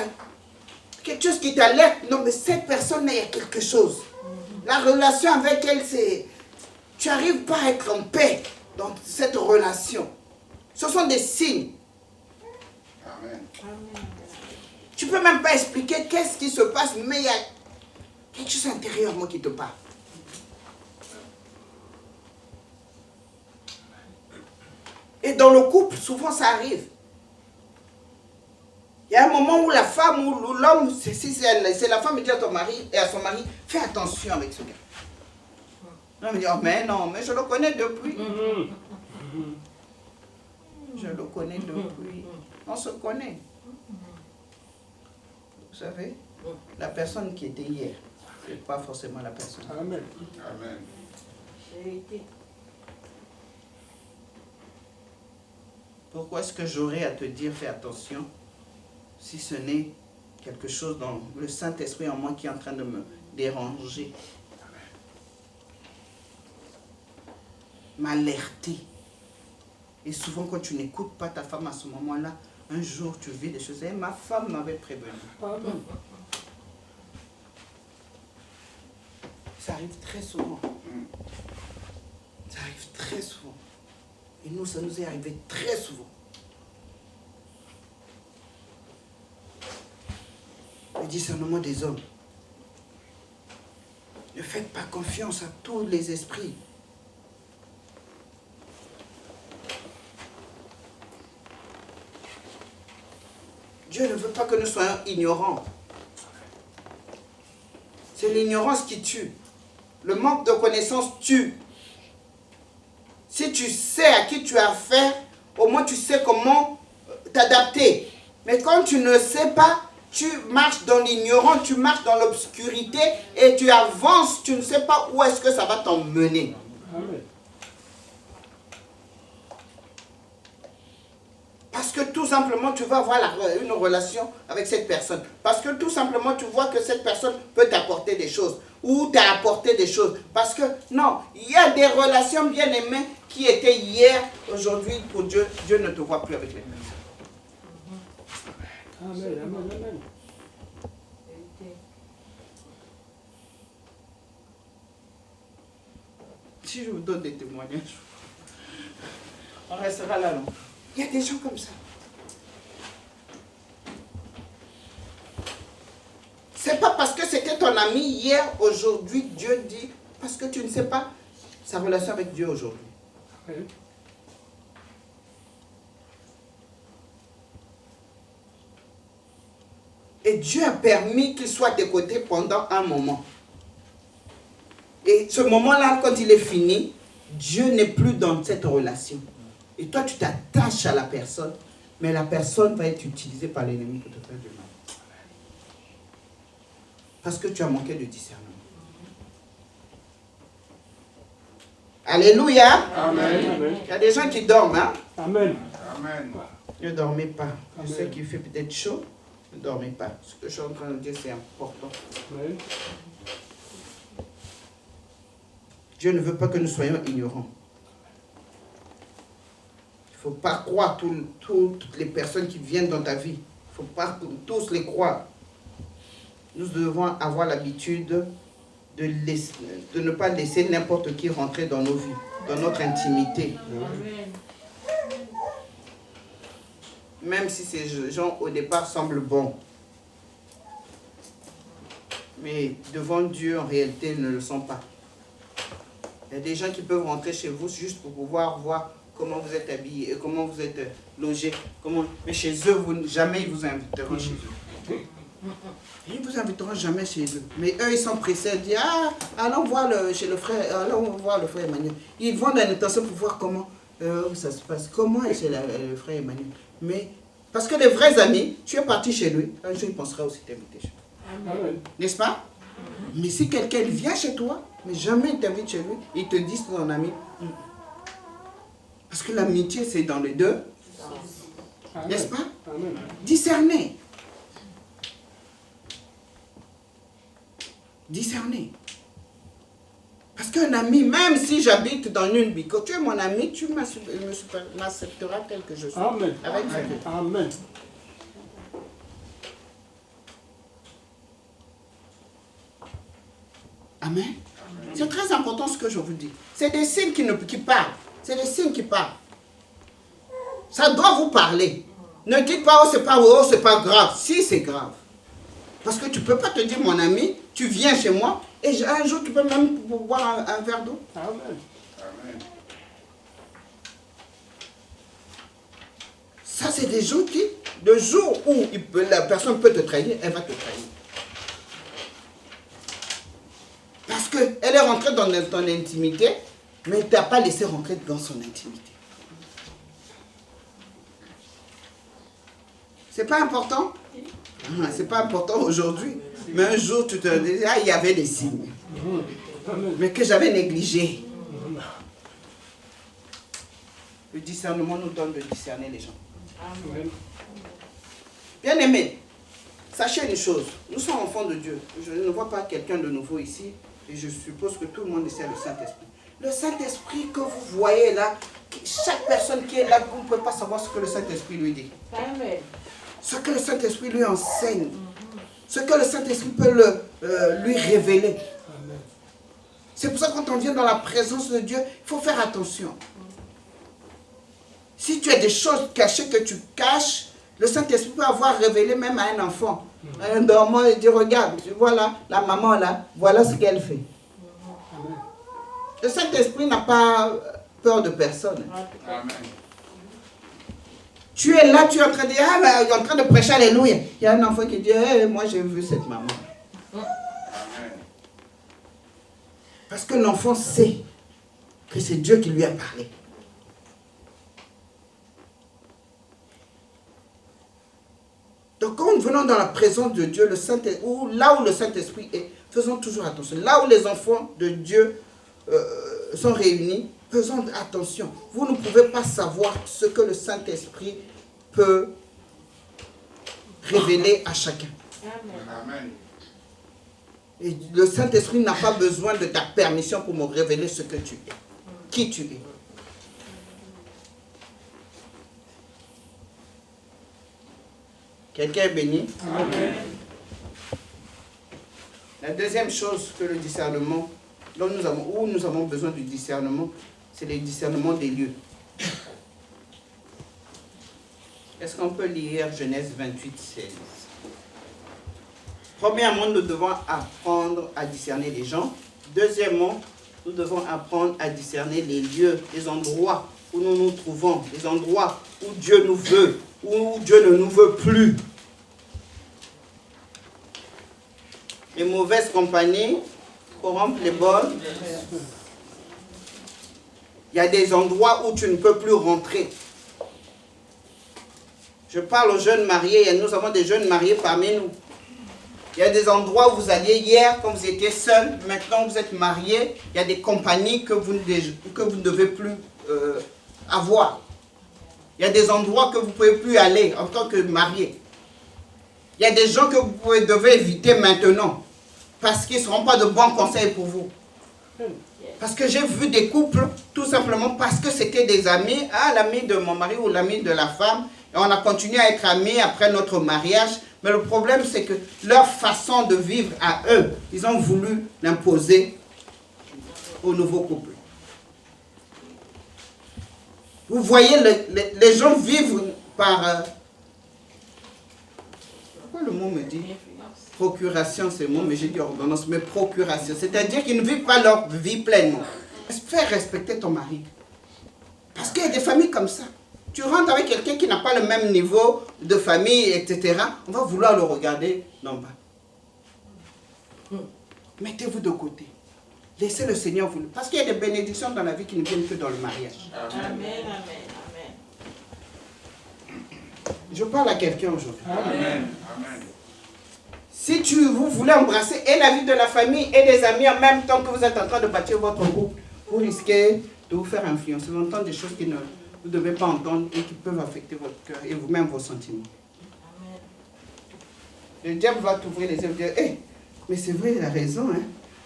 quelque chose qui t'alerte. Non, mais cette personne, il y a quelque chose. La relation avec elle, c'est... Tu n'arrives pas à être en paix dans cette relation. Ce sont des signes. Amen. Tu ne peux même pas expliquer qu'est-ce qui se passe, mais il y a quelque chose intérieurement qui te parle. Et dans le couple, souvent ça arrive. Il y a un moment où la femme ou l'homme, c'est la femme qui dit à ton mari et à son mari, fais attention avec ce gars. L'homme dit, oh mais non, mais je le connais depuis. Je le connais depuis. On se connaît. Vous savez, la personne qui était hier, ce n'est pas forcément la personne. Amen. Amen. Pourquoi est-ce que j'aurais à te dire fais attention si ce n'est quelque chose dans le Saint-Esprit en moi qui est en train de me déranger, m'alerter. Et souvent quand tu n'écoutes pas ta femme à ce moment-là, un jour tu vis des choses. Et ma femme m'avait prévenu. Amen. Ça arrive très souvent. Ça arrive très souvent. Et nous, ça nous est arrivé très souvent. Le discernement des hommes. Ne faites pas confiance à tous les esprits. Dieu ne veut pas que nous soyons ignorants. C'est l'ignorance qui tue. Le manque de connaissance tue. Si tu sais à qui tu as affaire, au moins tu sais comment t'adapter. Mais quand tu ne sais pas, tu marches dans l'ignorance, tu marches dans l'obscurité et tu avances, tu ne sais pas où est-ce que ça va t'emmener. Amen. Parce que tout simplement, tu vas avoir une relation avec cette personne. Parce que tout simplement, tu vois que cette personne peut t'apporter des choses. Ou t'a apporté des choses. Parce que, non, il y a des relations bien aimées qui étaient hier, aujourd'hui, pour Dieu. Dieu ne te voit plus avec les personnes. Amen. Amen. Amen. Si je vous donne des témoignages, on restera là, non? Il y a des gens comme ça. C'est pas parce que c'était ton ami hier, aujourd'hui, Dieu dit, parce que tu ne sais pas sa relation avec Dieu aujourd'hui. Amen. Et Dieu a permis qu'il soit à tes côtés pendant un moment. Et ce moment-là, quand il est fini, Dieu n'est plus dans cette relation. Et toi, tu t'attaches à la personne, mais la personne va être utilisée par l'ennemi pour te faire du mal. Parce que tu as manqué de discernement. Alléluia. Amen. Amen. Il y a des gens qui dorment, hein? Amen. Amen. Ne dormez pas. Je Amen. sais qu'il fait peut-être chaud. Ne dormez pas. Ce que je suis en train de dire, c'est important. Amen. Dieu ne veut pas que nous soyons ignorants. Il ne faut pas croire toutes les personnes qui viennent dans ta vie. Il ne faut pas tous les croire. Nous devons avoir l'habitude de ne pas laisser n'importe qui rentrer dans nos vies, dans notre intimité. Même si ces gens au départ semblent bons. Mais devant Dieu, en réalité, ils ne le sont pas. Il y a des gens qui peuvent rentrer chez vous juste pour pouvoir voir comment vous êtes habillés et comment vous êtes logés. Mais chez eux, jamais ils vous inviteront chez eux. Ils ne vous inviteront jamais chez eux. Mais eux, ils sont pressés à dire, ah, allons voir chez le frère, allons voir le frère Emmanuel. Ils vont dans l'intention pour voir comment ça se passe. Comment est chez le frère Emmanuel. Mais, parce que les vrais amis, tu es parti chez lui, un jour il pensera aussi t'inviter chez lui. Amen. N'est-ce pas? Mais si quelqu'un vient chez toi, mais jamais il t'invite chez lui, il te dit c'est ton ami. Parce que l'amitié, c'est dans les deux. Amen. N'est-ce pas? Amen. Discerner. Discerner. Parce qu'un ami, même si j'habite dans une vie, quand tu es mon ami, tu m'accepteras tel que je suis. Amen. Avec ça. Amen. Amen. C'est très important ce que je vous dis. C'est des signes qui parlent. C'est des signes qui parlent. Ça doit vous parler. Ne dites pas, oh, c'est pas grave. Si, c'est grave. Parce que tu ne peux pas te dire, mon ami, tu viens chez moi, et un jour, tu peux même boire un verre d'eau. Amen. Amen. Ça, c'est des gens qui, le jour où la personne peut te trahir, elle va te trahir. Parce qu'elle est rentrée dans ton intimité, mais tu n'as pas laissé rentrer dans son intimité. C'est pas important? C'est pas important aujourd'hui. Mais un jour, tu te dis, ah, il y avait des signes. Mais que j'avais négligé. Le discernement nous donne de discerner les gens. Amen. Bien aimé, sachez une chose, nous sommes enfants de Dieu. Je ne vois pas quelqu'un de nouveau ici, et je suppose que tout le monde essaie le Saint-Esprit. Le Saint-Esprit que vous voyez là, chaque personne qui est là, vous ne pouvez pas savoir ce que le Saint-Esprit lui dit. Amen. Ce que le Saint-Esprit lui enseigne, ce que le Saint-Esprit peut lui révéler. Amen. C'est pour ça que quand on vient dans la présence de Dieu, il faut faire attention. Si tu as des choses cachées que tu caches, le Saint-Esprit peut avoir révélé même à un enfant. Un dormant, il dit, regarde, voilà, la maman là, voilà ce qu'elle fait. Amen. Le Saint-Esprit n'a pas peur de personne. Amen. Tu es là, tu es en train de dire, ah, ben, il est en train de prêcher, alléluia. Il y a un enfant qui dit, hey, moi j'ai vu cette maman. Amen. Parce que l'enfant sait que c'est Dieu qui lui a parlé. Donc quand nous venons dans la présence de Dieu, ou là où le Saint-Esprit est, faisons toujours attention. Là où les enfants de Dieu sont réunis, faisons attention. Vous ne pouvez pas savoir ce que le Saint-Esprit peut révéler à chacun. Amen. Et le Saint-Esprit n'a pas besoin de ta permission pour me révéler ce que tu es, qui tu es. Quelqu'un est béni? Amen. La deuxième chose que le discernement, où nous avons besoin du discernement, c'est le discernement des lieux. Est-ce qu'on peut lire Genèse 28, 16? Premièrement, nous devons apprendre à discerner les gens. Deuxièmement, nous devons apprendre à discerner les lieux, les endroits où nous nous trouvons, les endroits où Dieu nous veut, où Dieu ne nous veut plus. Les mauvaises compagnies corrompent les bonnes. Il y a des endroits où tu ne peux plus rentrer. Je parle aux jeunes mariés, et nous avons des jeunes mariés parmi nous. Il y a des endroits où vous alliez hier quand vous étiez seul, maintenant vous êtes mariés, il y a des compagnies que vous ne devez plus avoir. Il y a des endroits que vous ne pouvez plus aller en tant que marié. Il y a des gens que vous devez éviter maintenant parce qu'ils ne seront pas de bons conseils pour vous. Parce que j'ai vu des couples, tout simplement parce que c'était des amis, l'ami de mon mari ou l'ami de la femme, et on a continué à être amis après notre mariage. Mais le problème, c'est que leur façon de vivre à eux, ils ont voulu l'imposer au nouveau couple. Vous voyez, les gens vivent par... Pourquoi le mot me dit procuration, c'est le mot, mais j'ai dit ordonnance, mais procuration. C'est-à-dire qu'ils ne vivent pas leur vie pleinement. Fais respecter ton mari. Parce qu'il y a des familles comme ça. Tu rentres avec quelqu'un qui n'a pas le même niveau de famille, etc. On va vouloir le regarder d'en bas. Mettez-vous de côté. Laissez le Seigneur vous... Parce qu'il y a des bénédictions dans la vie qui ne viennent que dans le mariage. Amen, amen, amen. Je parle à quelqu'un aujourd'hui. Amen. Amen. Si vous voulez embrasser et la vie de la famille et des amis en même temps que vous êtes en train de bâtir votre groupe, vous risquez de vous faire influencer, d'entendre des choses que vous ne devez pas entendre et qui peuvent affecter votre cœur et vous-même vos sentiments. Amen. Le diable va t'ouvrir les yeux et dire, hey, mais c'est vrai, il a raison, hein.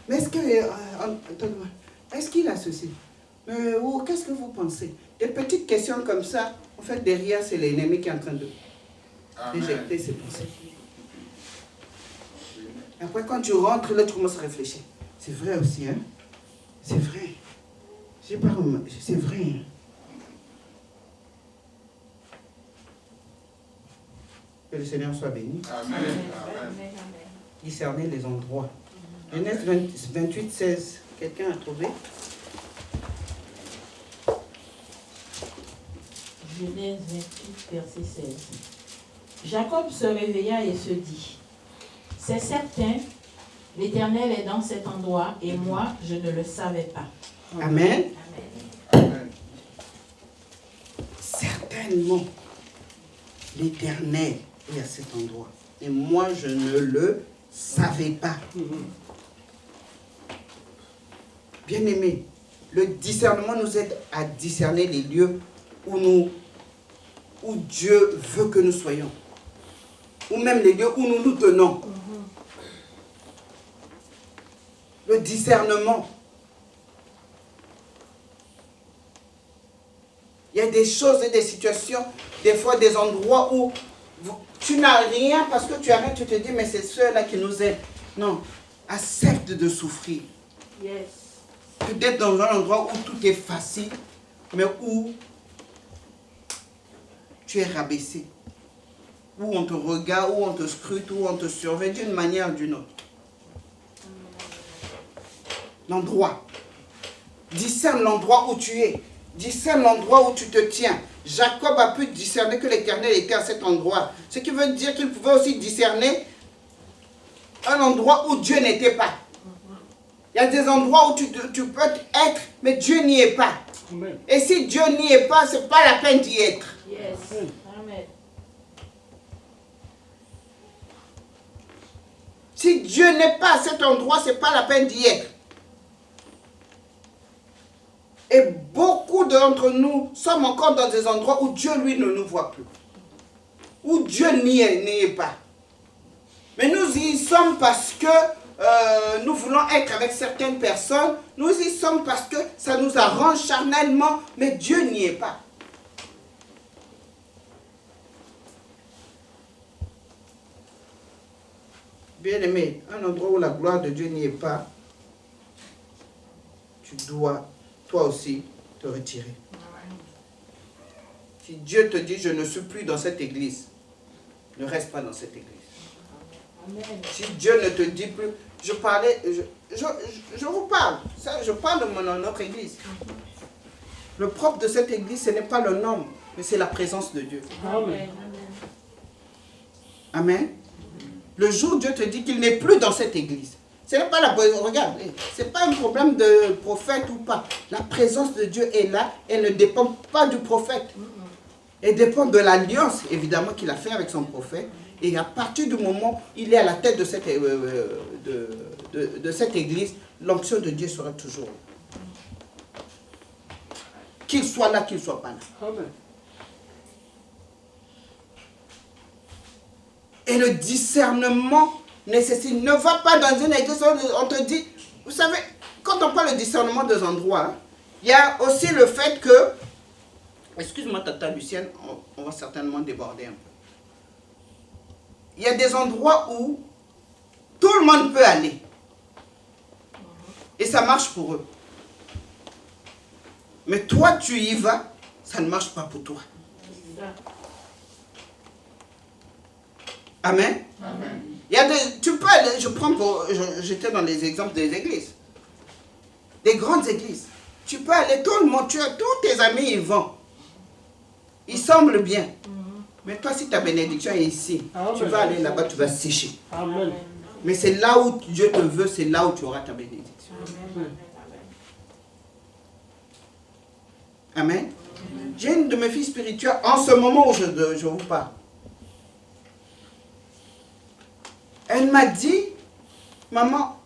Mais est-ce que, est-ce qu'il a ceci? Ou qu'est-ce que vous pensez? Des petites questions comme ça, en fait, derrière, c'est l'ennemi qui est en train de éjecter ses pensées. Après, quand tu rentres, là, tu commences à réfléchir. C'est vrai aussi, hein? C'est vrai. C'est vrai, hein? Que le Seigneur soit béni. Amen. Amen. Discerner les endroits. Genèse 28, 16. Quelqu'un a trouvé? Genèse 28, verset 16. Jacob se réveilla et se dit, c'est certain, l'Éternel est dans cet endroit et moi, je ne le savais pas. Amen. Amen. Certainement, l'Éternel est à cet endroit. Et moi, je ne le savais pas. Bien-aimés, le discernement nous aide à discerner les lieux où Dieu veut que nous soyons. Ou même les lieux où nous nous tenons. Le discernement. Il y a des choses et des situations, des fois des endroits où tu n'as rien parce que tu arrêtes, tu te dis, mais c'est ceux-là qui nous aident. Non, accepte de souffrir. Yes. Peut-être dans un endroit où tout est facile, mais où tu es rabaissé. Où on te regarde, où on te scrute, où on te surveille d'une manière ou d'une autre. L'endroit. Discerne l'endroit où tu es. Discerne l'endroit où tu te tiens. Jacob a pu discerner que l'Éternel était à cet endroit. Ce qui veut dire qu'il pouvait aussi discerner un endroit où Dieu n'était pas. Il y a des endroits où tu peux être, mais Dieu n'y est pas. Amen. Et si Dieu n'y est pas, ce n'est pas la peine d'y être. Yes. Amen. Si Dieu n'est pas à cet endroit, ce n'est pas la peine d'y être. Et beaucoup d'entre nous sommes encore dans des endroits où Dieu, lui, ne nous voit plus. Où Dieu n'y est pas. Mais nous y sommes parce que nous voulons être avec certaines personnes. Nous y sommes parce que ça nous arrange charnellement. Mais Dieu n'y est pas. Bien-aimé, un endroit où la gloire de Dieu n'y est pas, tu dois, toi aussi, te retirer. Si Dieu te dit, je ne suis plus dans cette église, ne reste pas dans cette église. Amen. Si Dieu ne te dit plus, je vous parle, ça, je parle de notre église. Le propre de cette église, ce n'est pas le nombre, mais c'est la présence de Dieu. Amen. Amen. Le jour où Dieu te dit qu'il n'est plus dans cette église, ce n'est pas la... Regarde, ce n'est pas un problème de prophète ou pas. La présence de Dieu est là, elle ne dépend pas du prophète. Elle dépend de l'alliance, évidemment, qu'il a fait avec son prophète. Et à partir du moment où il est à la tête de cette église, l'onction de Dieu sera toujours là. Qu'il soit là, qu'il ne soit pas là. Amen. Et le discernement nécessite. Ne va pas dans une église où on te dit... Vous savez, quand on parle de discernement des endroits, il y a aussi le fait que... Excuse-moi, Tata Lucienne, on va certainement déborder un peu. Il y a des endroits où tout le monde peut aller. Et ça marche pour eux. Mais toi, tu y vas, ça ne marche pas pour toi. Amen. Amen. Il y a tu peux aller, j'étais dans les exemples des églises. Des grandes églises. Tu peux aller, tout le monde, tous tes amis y vont. Il semble bien. Mais toi, si ta bénédiction est ici, tu vas aller là-bas, tu vas sécher. Amen. Mais c'est là où Dieu te veut, c'est là où tu auras ta bénédiction. Amen. J'ai une de mes filles spirituelles, en ce moment où je vous parle. Elle m'a dit, maman,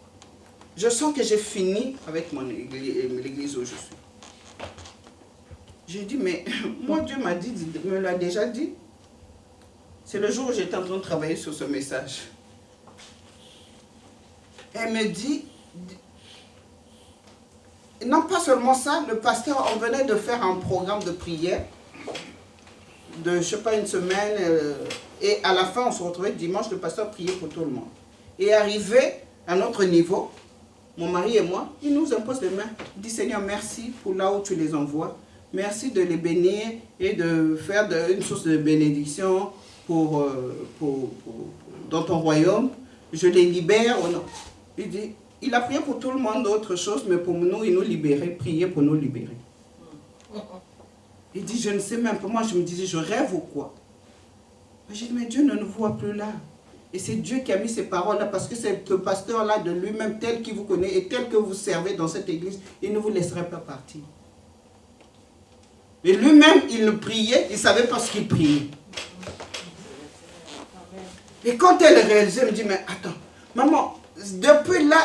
je sens que j'ai fini avec l'église où je suis. J'ai dit, mais moi Dieu m'a dit, me l'a déjà dit. C'est le jour où j'étais en train de travailler sur ce message. Elle me dit, non pas seulement ça, le pasteur, on venait de faire un programme de prière de, je ne sais pas, une semaine, et à la fin, on se retrouvait dimanche, le pasteur priait pour tout le monde. Et arrivé à notre niveau, mon mari et moi, il nous impose les mains. Il dit, Seigneur, merci pour là où tu les envoies. Merci de les bénir et de faire une source de bénédiction dans ton royaume. Je les libère. Oh non. Il dit, il a prié pour tout le monde d'autres choses, mais pour nous, il nous libérait, prier pour nous libérer. Il dit, je ne sais même pas, moi je me disais, je rêve ou quoi? J'ai dit, mais Dieu ne nous voit plus là. Et c'est Dieu qui a mis ces paroles-là, parce que c'est le pasteur-là de lui-même, tel qu'il vous connaît, et tel que vous servez dans cette église, il ne vous laisserait pas partir. Et lui-même, il ne priait, il ne savait pas ce qu'il priait. Et quand elle réalisait, elle me dit, mais attends, maman, depuis là,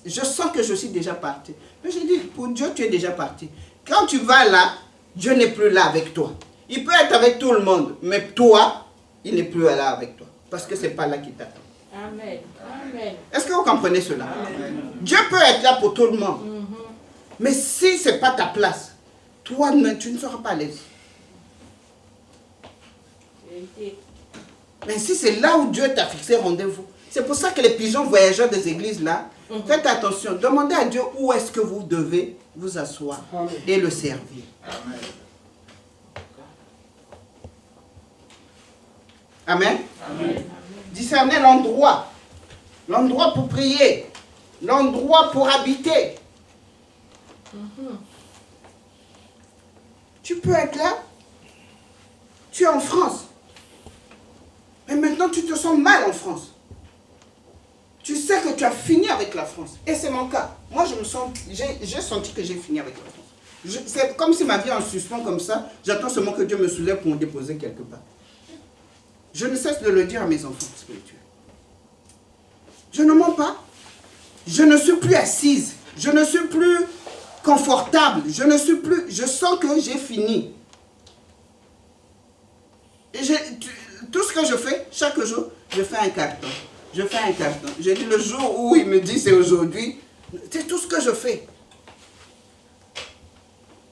je sens que je suis déjà parti. Mais j'ai dit, pour Dieu, tu es déjà parti. Quand tu vas là, Dieu n'est plus là avec toi. Il peut être avec tout le monde, mais toi, il n'est plus là avec toi. Parce que ce n'est pas là qu'il t'attend. Amen. Amen. Est-ce que vous comprenez cela? Amen. Dieu peut être là pour tout le monde. Mais si ce n'est pas ta place, toi, tu ne seras pas à l'aise. Mais si c'est là où Dieu t'a fixé rendez-vous, c'est pour ça que les pigeons voyageurs des églises là, faites attention, demandez à Dieu où est-ce que vous devez vous asseoir et le servir. Amen. Amen. Amen. Discernez l'endroit pour prier, l'endroit pour habiter. Tu peux être là, tu es en France, mais maintenant tu te sens mal en France. Tu sais que tu as fini avec la France. Et c'est mon cas. Moi, j'ai senti que j'ai fini avec la France. C'est comme si ma vie est en suspens comme ça. J'attends seulement que Dieu me soulève pour me déposer quelque part. Je ne cesse de le dire à mes enfants spirituels. Je ne mens pas. Je ne suis plus assise. Je ne suis plus confortable. Je sens que j'ai fini. Et tout ce que je fais, chaque jour, je fais un carton. Je fais un carton. J'ai dit le jour où il me dit c'est aujourd'hui, c'est tout ce que je fais.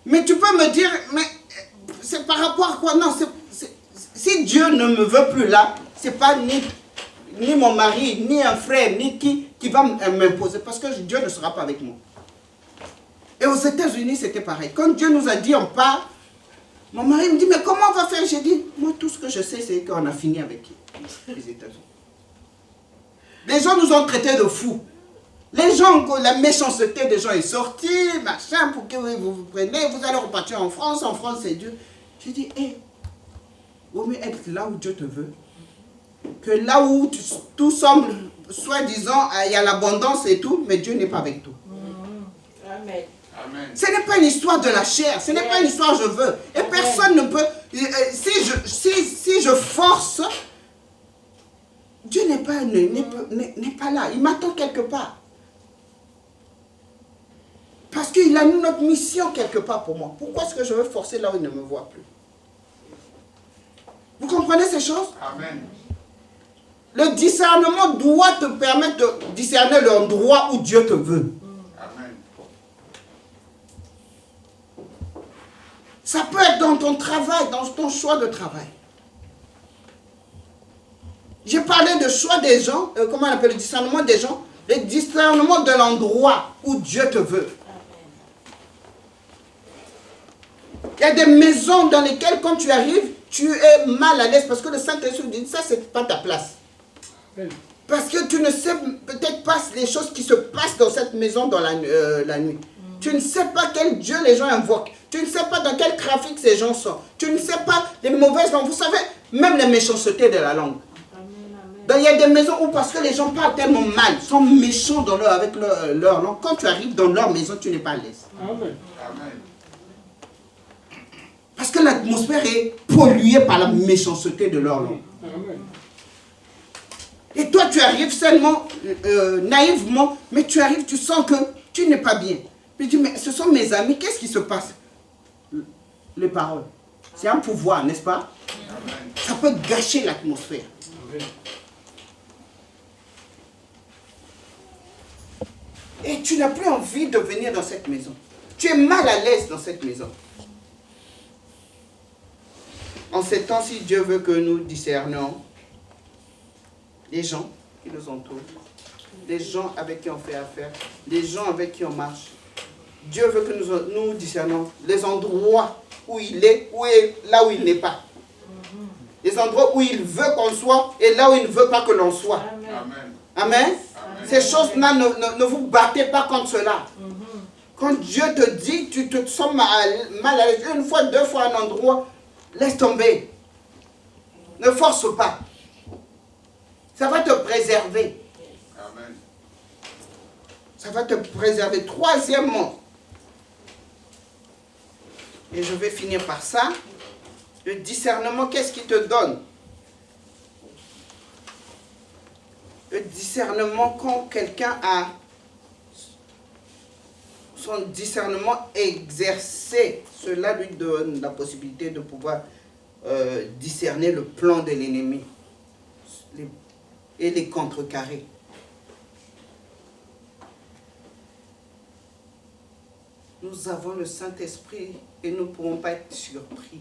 Mais tu peux me dire, mais c'est par rapport à quoi? Non, si Dieu ne me veut plus là, c'est pas ni mon mari, ni un frère, ni qui va m'imposer, parce que Dieu ne sera pas avec moi. Et aux États-Unis, c'était pareil. Quand Dieu nous a dit on part, mon mari me dit, mais comment on va faire? J'ai dit, moi tout ce que je sais, c'est qu'on a fini avec les États-Unis. Les gens nous ont traités de fous. Les gens, la méchanceté des gens est sortie, machin, pour que vous vous preniez, vous allez repartir en France c'est Dieu. J'ai dit, vaut mieux être là où Dieu te veut, que là où tout semble, soi-disant, il y a l'abondance et tout, mais Dieu n'est pas avec toi. Amen. Amen. Ce n'est pas une histoire de la chair, ce n'est pas une histoire je veux. Et personne ne peut, si je force, Dieu n'est pas là, il m'attend quelque part. Parce qu'il a une autre mission quelque part pour moi. Pourquoi est-ce que je veux forcer là où il ne me voit plus? Vous comprenez ces choses? Amen. Le discernement doit te permettre de discerner l'endroit où Dieu te veut. Amen. Ça peut être dans ton travail, dans ton choix de travail. J'ai parlé de choix des gens, comment on appelle le discernement des gens, le discernement de l'endroit où Dieu te veut. Il y a des maisons dans lesquelles quand tu arrives, tu es mal à l'aise parce que le Saint-Esprit dit, ça c'est pas ta place. Parce que tu ne sais peut-être pas les choses qui se passent dans cette maison dans la nuit. Tu ne sais pas quel Dieu les gens invoquent. Tu ne sais pas dans quel trafic ces gens sont. Tu ne sais pas les mauvaises langues. Vous savez, même les méchancetés de la langue. Donc, il y a des maisons où, parce que les gens parlent tellement mal, sont méchants avec leur langue. Quand tu arrives dans leur maison, tu n'es pas à l'aise. Amen. Amen. Parce que l'atmosphère est polluée par la méchanceté de leur langue. Amen. Et toi, tu arrives seulement, naïvement, mais tu arrives, tu sens que tu n'es pas bien. Puis tu dis, mais ce sont mes amis, qu'est-ce qui se passe? Les paroles. C'est un pouvoir, n'est-ce pas? Amen. Ça peut gâcher l'atmosphère. Amen. Et tu n'as plus envie de venir dans cette maison. Tu es mal à l'aise dans cette maison. En ces temps, si Dieu veut que nous discernions les gens qui nous entourent, les gens avec qui on fait affaire, les gens avec qui on marche, Dieu veut que nous discernions les endroits où il est, là où il n'est pas. Les endroits où il veut qu'on soit et là où il ne veut pas que l'on soit. Amen. Amen. Amen. Ces choses-là, ne vous battez pas contre cela. Quand Dieu te dit, tu te sens mal à l'aise, une fois, deux fois un endroit, laisse tomber. Ne force pas. Ça va te préserver. Amen. Ça va te préserver. Troisièmement, et je vais finir par ça, le discernement, qu'est-ce qu'il te donne? Le discernement, quand quelqu'un a son discernement exercé, cela lui donne la possibilité de pouvoir discerner le plan de l'ennemi et les contrecarrer. Nous avons le Saint-Esprit et nous ne pouvons pas être surpris.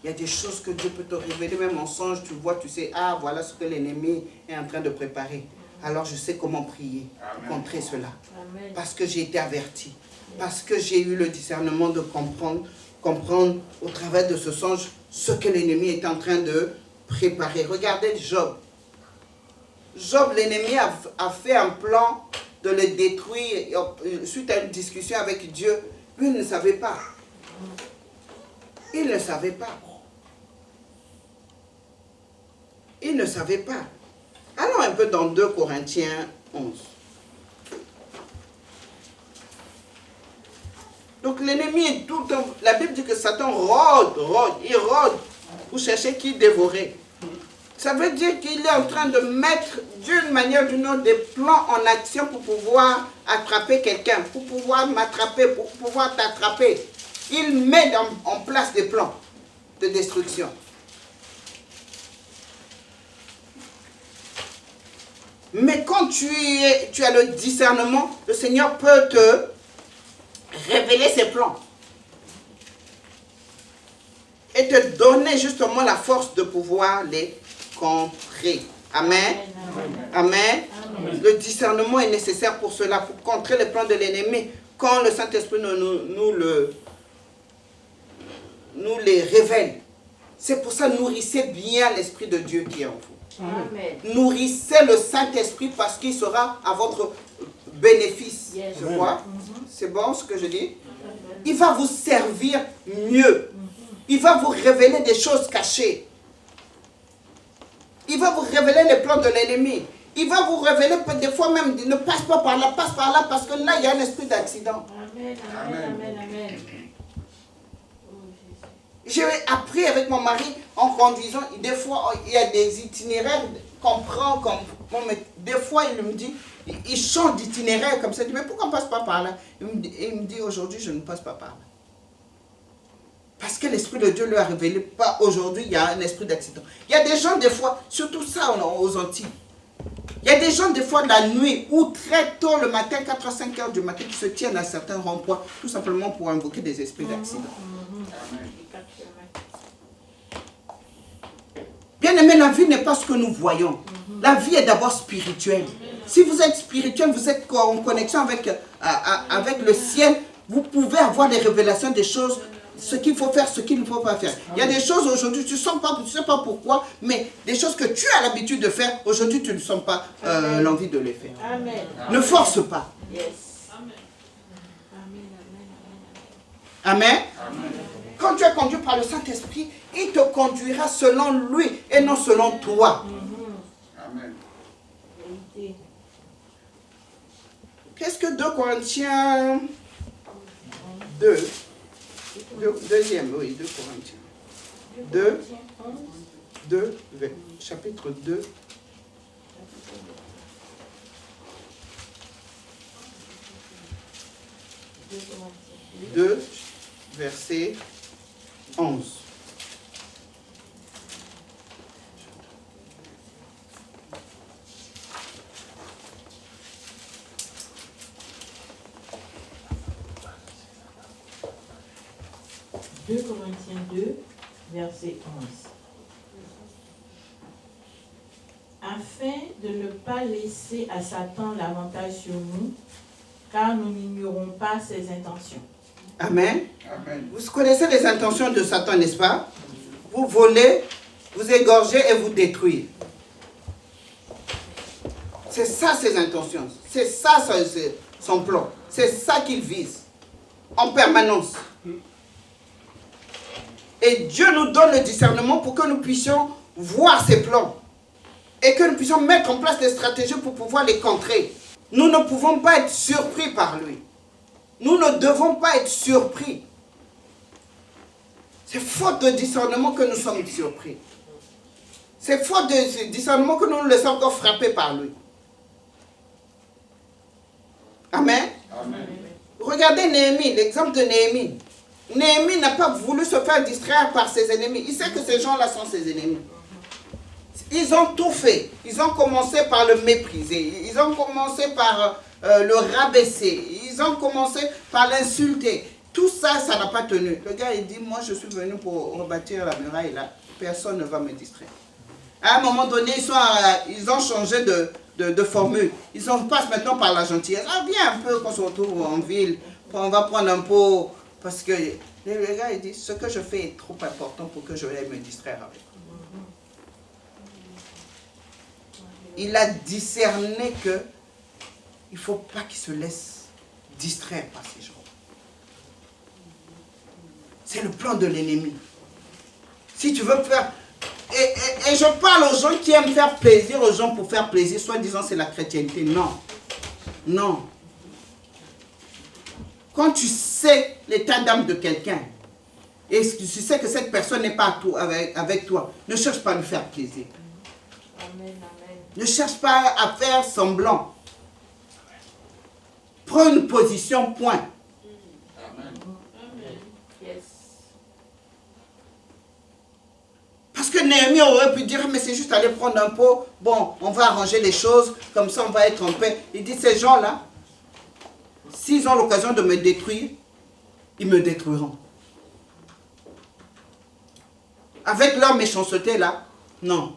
Il y a des choses que Dieu peut te révéler, même en songe, tu vois, tu sais, ah, voilà ce que l'ennemi est en train de préparer. Alors je sais comment prier, Amen. contrer cela. Amen. Parce que j'ai été averti. Parce que j'ai eu le discernement de comprendre au travers de ce songe ce que l'ennemi est en train de préparer. Regardez Job. Job, l'ennemi a fait un plan de le détruire suite à une discussion avec Dieu. Lui, il ne savait pas. Il ne savait pas. Il ne savait pas. Allons un peu dans 2 Corinthiens 11. Donc l'ennemi est tout le temps... La Bible dit que Satan rôde, il rôde pour chercher qui dévorer. Ça veut dire qu'il est en train de mettre d'une manière ou d'une autre des plans en action pour pouvoir attraper quelqu'un, pour pouvoir m'attraper, pour pouvoir t'attraper. Il met en place des plans de destruction. Mais quand tu as le discernement, le Seigneur peut te révéler ses plans. Et te donner justement la force de pouvoir les contrer. Amen. Amen. Amen. Le discernement est nécessaire pour cela, pour contrer les plans de l'ennemi. Quand le Saint-Esprit nous les révèle. C'est pour ça, nourrissez bien l'Esprit de Dieu qui est en vous. Amen. Nourrissez le Saint-Esprit parce qu'il sera à votre bénéfice. Yes. C'est quoi? C'est bon ce que je dis? Il va vous servir mieux. Il va vous révéler des choses cachées. Il va vous révéler les plans de l'ennemi. Il va vous révéler des fois même, ne passe pas par là, passe par là, parce que là, il y a un esprit d'accident. Amen. Amen. Amen. Amen. J'ai appris avec mon mari, en conduisant, des fois, il y a des itinéraires qu'on prend, mais des fois, il me dit, il change d'itinéraire comme ça. Je dis, mais pourquoi on ne passe pas par là? Il me dit, aujourd'hui, je ne passe pas par là. Parce que l'Esprit de Dieu lui a révélé, pas aujourd'hui, il y a un esprit d'accident. Il y a des gens, des fois, surtout ça aux Antilles, il y a des gens, des fois, de la nuit, ou très tôt le matin, 4 à 5 heures du matin, qui se tiennent à certains ronds-points, tout simplement pour invoquer des esprits d'accident. Bien aimé, la vie n'est pas ce que nous voyons. La vie est d'abord spirituelle. Si vous êtes spirituel, vous êtes en connexion avec le ciel, vous pouvez avoir des révélations des choses, ce qu'il faut faire, ce qu'il ne faut pas faire. Il y a des choses aujourd'hui, tu ne sais pas pourquoi, mais des choses que tu as l'habitude de faire, aujourd'hui tu ne sens pas l'envie de les faire. Amen. Ne force pas. Yes. Amen. Amen. Amen. Quand tu es conduit par le Saint-Esprit, il te conduira selon lui et non selon toi. Amen. Qu'est-ce que 2 Corinthiens 2, deuxième, oui, 2 Corinthiens 2, chapitre 2. Verset 11. Deux Corinthiens 2, verset 11. Afin de ne pas laisser à Satan l'avantage sur nous, car nous n'ignorons pas ses intentions. Amen. Amen. Vous connaissez les intentions de Satan, n'est-ce pas? Vous volez, vous égorgez et vous détruire. C'est ça ses intentions. C'est ça son plan. C'est ça qu'il vise en permanence. Et Dieu nous donne le discernement pour que nous puissions voir ses plans. Et que nous puissions mettre en place des stratégies pour pouvoir les contrer. Nous ne pouvons pas être surpris par lui. Nous ne devons pas être surpris. C'est faute de discernement que nous sommes surpris. C'est faute de discernement que nous nous laissons encore frapper par lui. Amen. Amen. Regardez Néhémie, l'exemple de Néhémie. Néhémie n'a pas voulu se faire distraire par ses ennemis. Il sait que ces gens-là sont ses ennemis. Ils ont tout fait. Ils ont commencé par le mépriser. Ils ont commencé par le rabaisser. Ils ont commencé par l'insulter. Tout ça, ça n'a pas tenu. Le gars, il dit, moi, je suis venu pour rebâtir la muraille là. Personne ne va me distraire. À un moment donné, ils ont changé de formule. Ils passent maintenant par la gentillesse. Ah, viens un peu qu'on se retrouve en ville. On va prendre un pot. Parce que le gars, il dit, ce que je fais est trop important pour que je vais me distraire avec. Il a discerné que il ne faut pas qu'il se laisse distraire par ces gens. C'est le plan de l'ennemi. Si tu veux faire... Et je parle aux gens qui aiment faire plaisir aux gens pour faire plaisir, soi-disant c'est la chrétienté. Non. Non. Quand tu sais l'état d'âme de quelqu'un, et tu sais que cette personne n'est pas avec toi, ne cherche pas à lui faire plaisir. Amen, amen. Ne cherche pas à faire semblant. Prends une position, point. Amen. Yes. Parce que Néhémie aurait pu dire, mais c'est juste aller prendre un pot, bon, on va arranger les choses, comme ça on va être en paix. Il dit, ces gens-là, s'ils ont l'occasion de me détruire, ils me détruiront. Avec leur méchanceté là, non.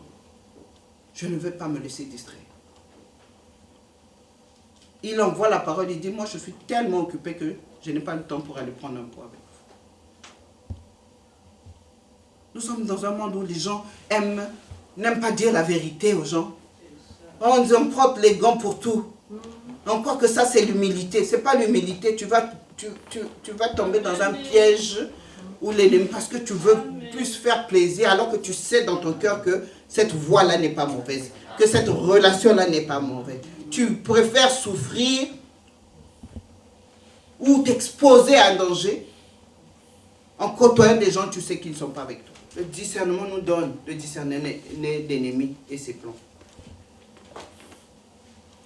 Je ne veux pas me laisser distraire. Il envoie la parole, il dit, moi je suis tellement occupé que je n'ai pas le temps pour aller prendre un pot avec vous. Nous sommes dans un monde où les gens n'aiment pas dire la vérité aux gens. On emprunte les gants pour tout. On croit que ça c'est l'humilité. Ce n'est pas l'humilité, tu vas tomber dans un piège où l'ennemi, parce que tu veux plus faire plaisir alors que tu sais dans ton cœur que cette voie-là n'est pas mauvaise, que cette relation-là n'est pas mauvaise. Tu préfères souffrir ou t'exposer à un danger en côtoyant des gens tu sais qu'ils ne sont pas avec toi. Le discernement nous donne de discerner l'ennemi et ses plans.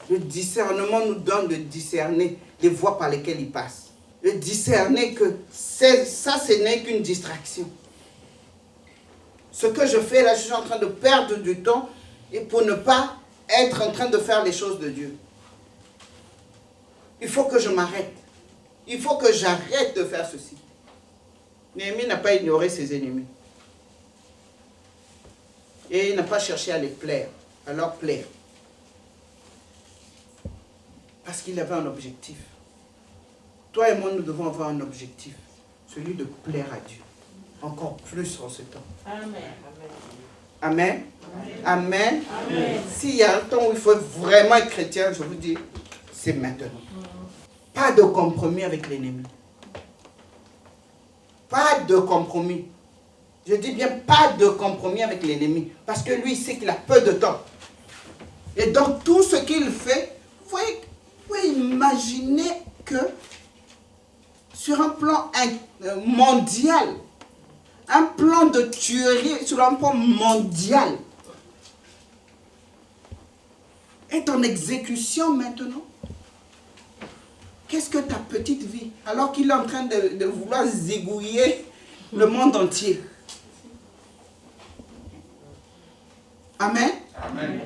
Le discernement nous donne de discerner les voies par lesquelles il passe. De discerner que ça, ce n'est qu'une distraction. Ce que je fais là, je suis en train de perdre du temps et pour ne pas être en train de faire les choses de Dieu. Il faut que je m'arrête. Il faut que j'arrête de faire ceci. Néhémie n'a pas ignoré ses ennemis. Et il n'a pas cherché à les plaire, à leur plaire. Parce qu'il avait un objectif. Toi et moi, nous devons avoir un objectif. Celui de plaire à Dieu. Encore plus en ce temps. Amen. Amen. Amen. Amen. S'il y a un temps où il faut vraiment être chrétien, je vous dis, c'est maintenant. Pas de compromis avec l'ennemi. Pas de compromis. Je dis bien pas de compromis avec l'ennemi. Parce que lui, il sait qu'il a peu de temps. Et dans tout ce qu'il fait, vous pouvez imaginer que sur un plan mondial, un plan de tuerie sur un plan mondial est en exécution maintenant. Qu'est-ce que ta petite vie, alors qu'il est en train de vouloir zigouiller le monde entier? Amen. Amen.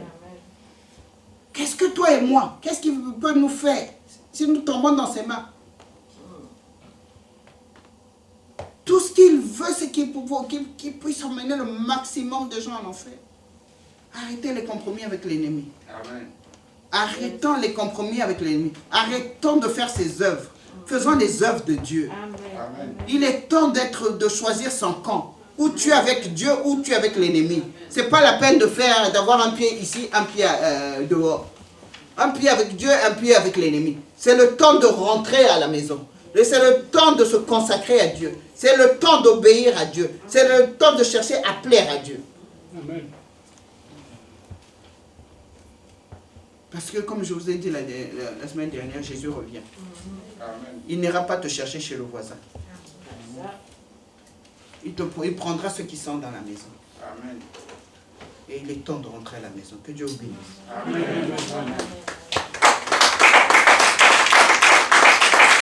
Qu'est-ce que toi et moi, qu'est-ce qu'il peut nous faire si nous tombons dans ses mains? Tout ce qu'il veut, c'est qu'il puisse emmener le maximum de gens en enfer. Arrêtez les compromis avec l'ennemi. Amen. Arrêtons les compromis avec l'ennemi. Arrêtons de faire ses œuvres. Faisons les œuvres de Dieu. Amen. Il est temps de choisir son camp. Ou tu es avec Dieu, ou tu es avec l'ennemi. Ce n'est pas la peine d'avoir un pied ici, un pied dehors. Un pied avec Dieu, un pied avec l'ennemi. C'est le temps de rentrer à la maison. C'est le temps de se consacrer à Dieu. C'est le temps d'obéir à Dieu. C'est le temps de chercher à plaire à Dieu. Amen. Parce que comme je vous ai dit la semaine dernière, Jésus revient. Amen. Il n'ira pas te chercher chez le voisin. Il prendra ceux qui sont dans la maison. Amen. Et il est temps de rentrer à la maison. Que Dieu vous bénisse. Amen. Amen.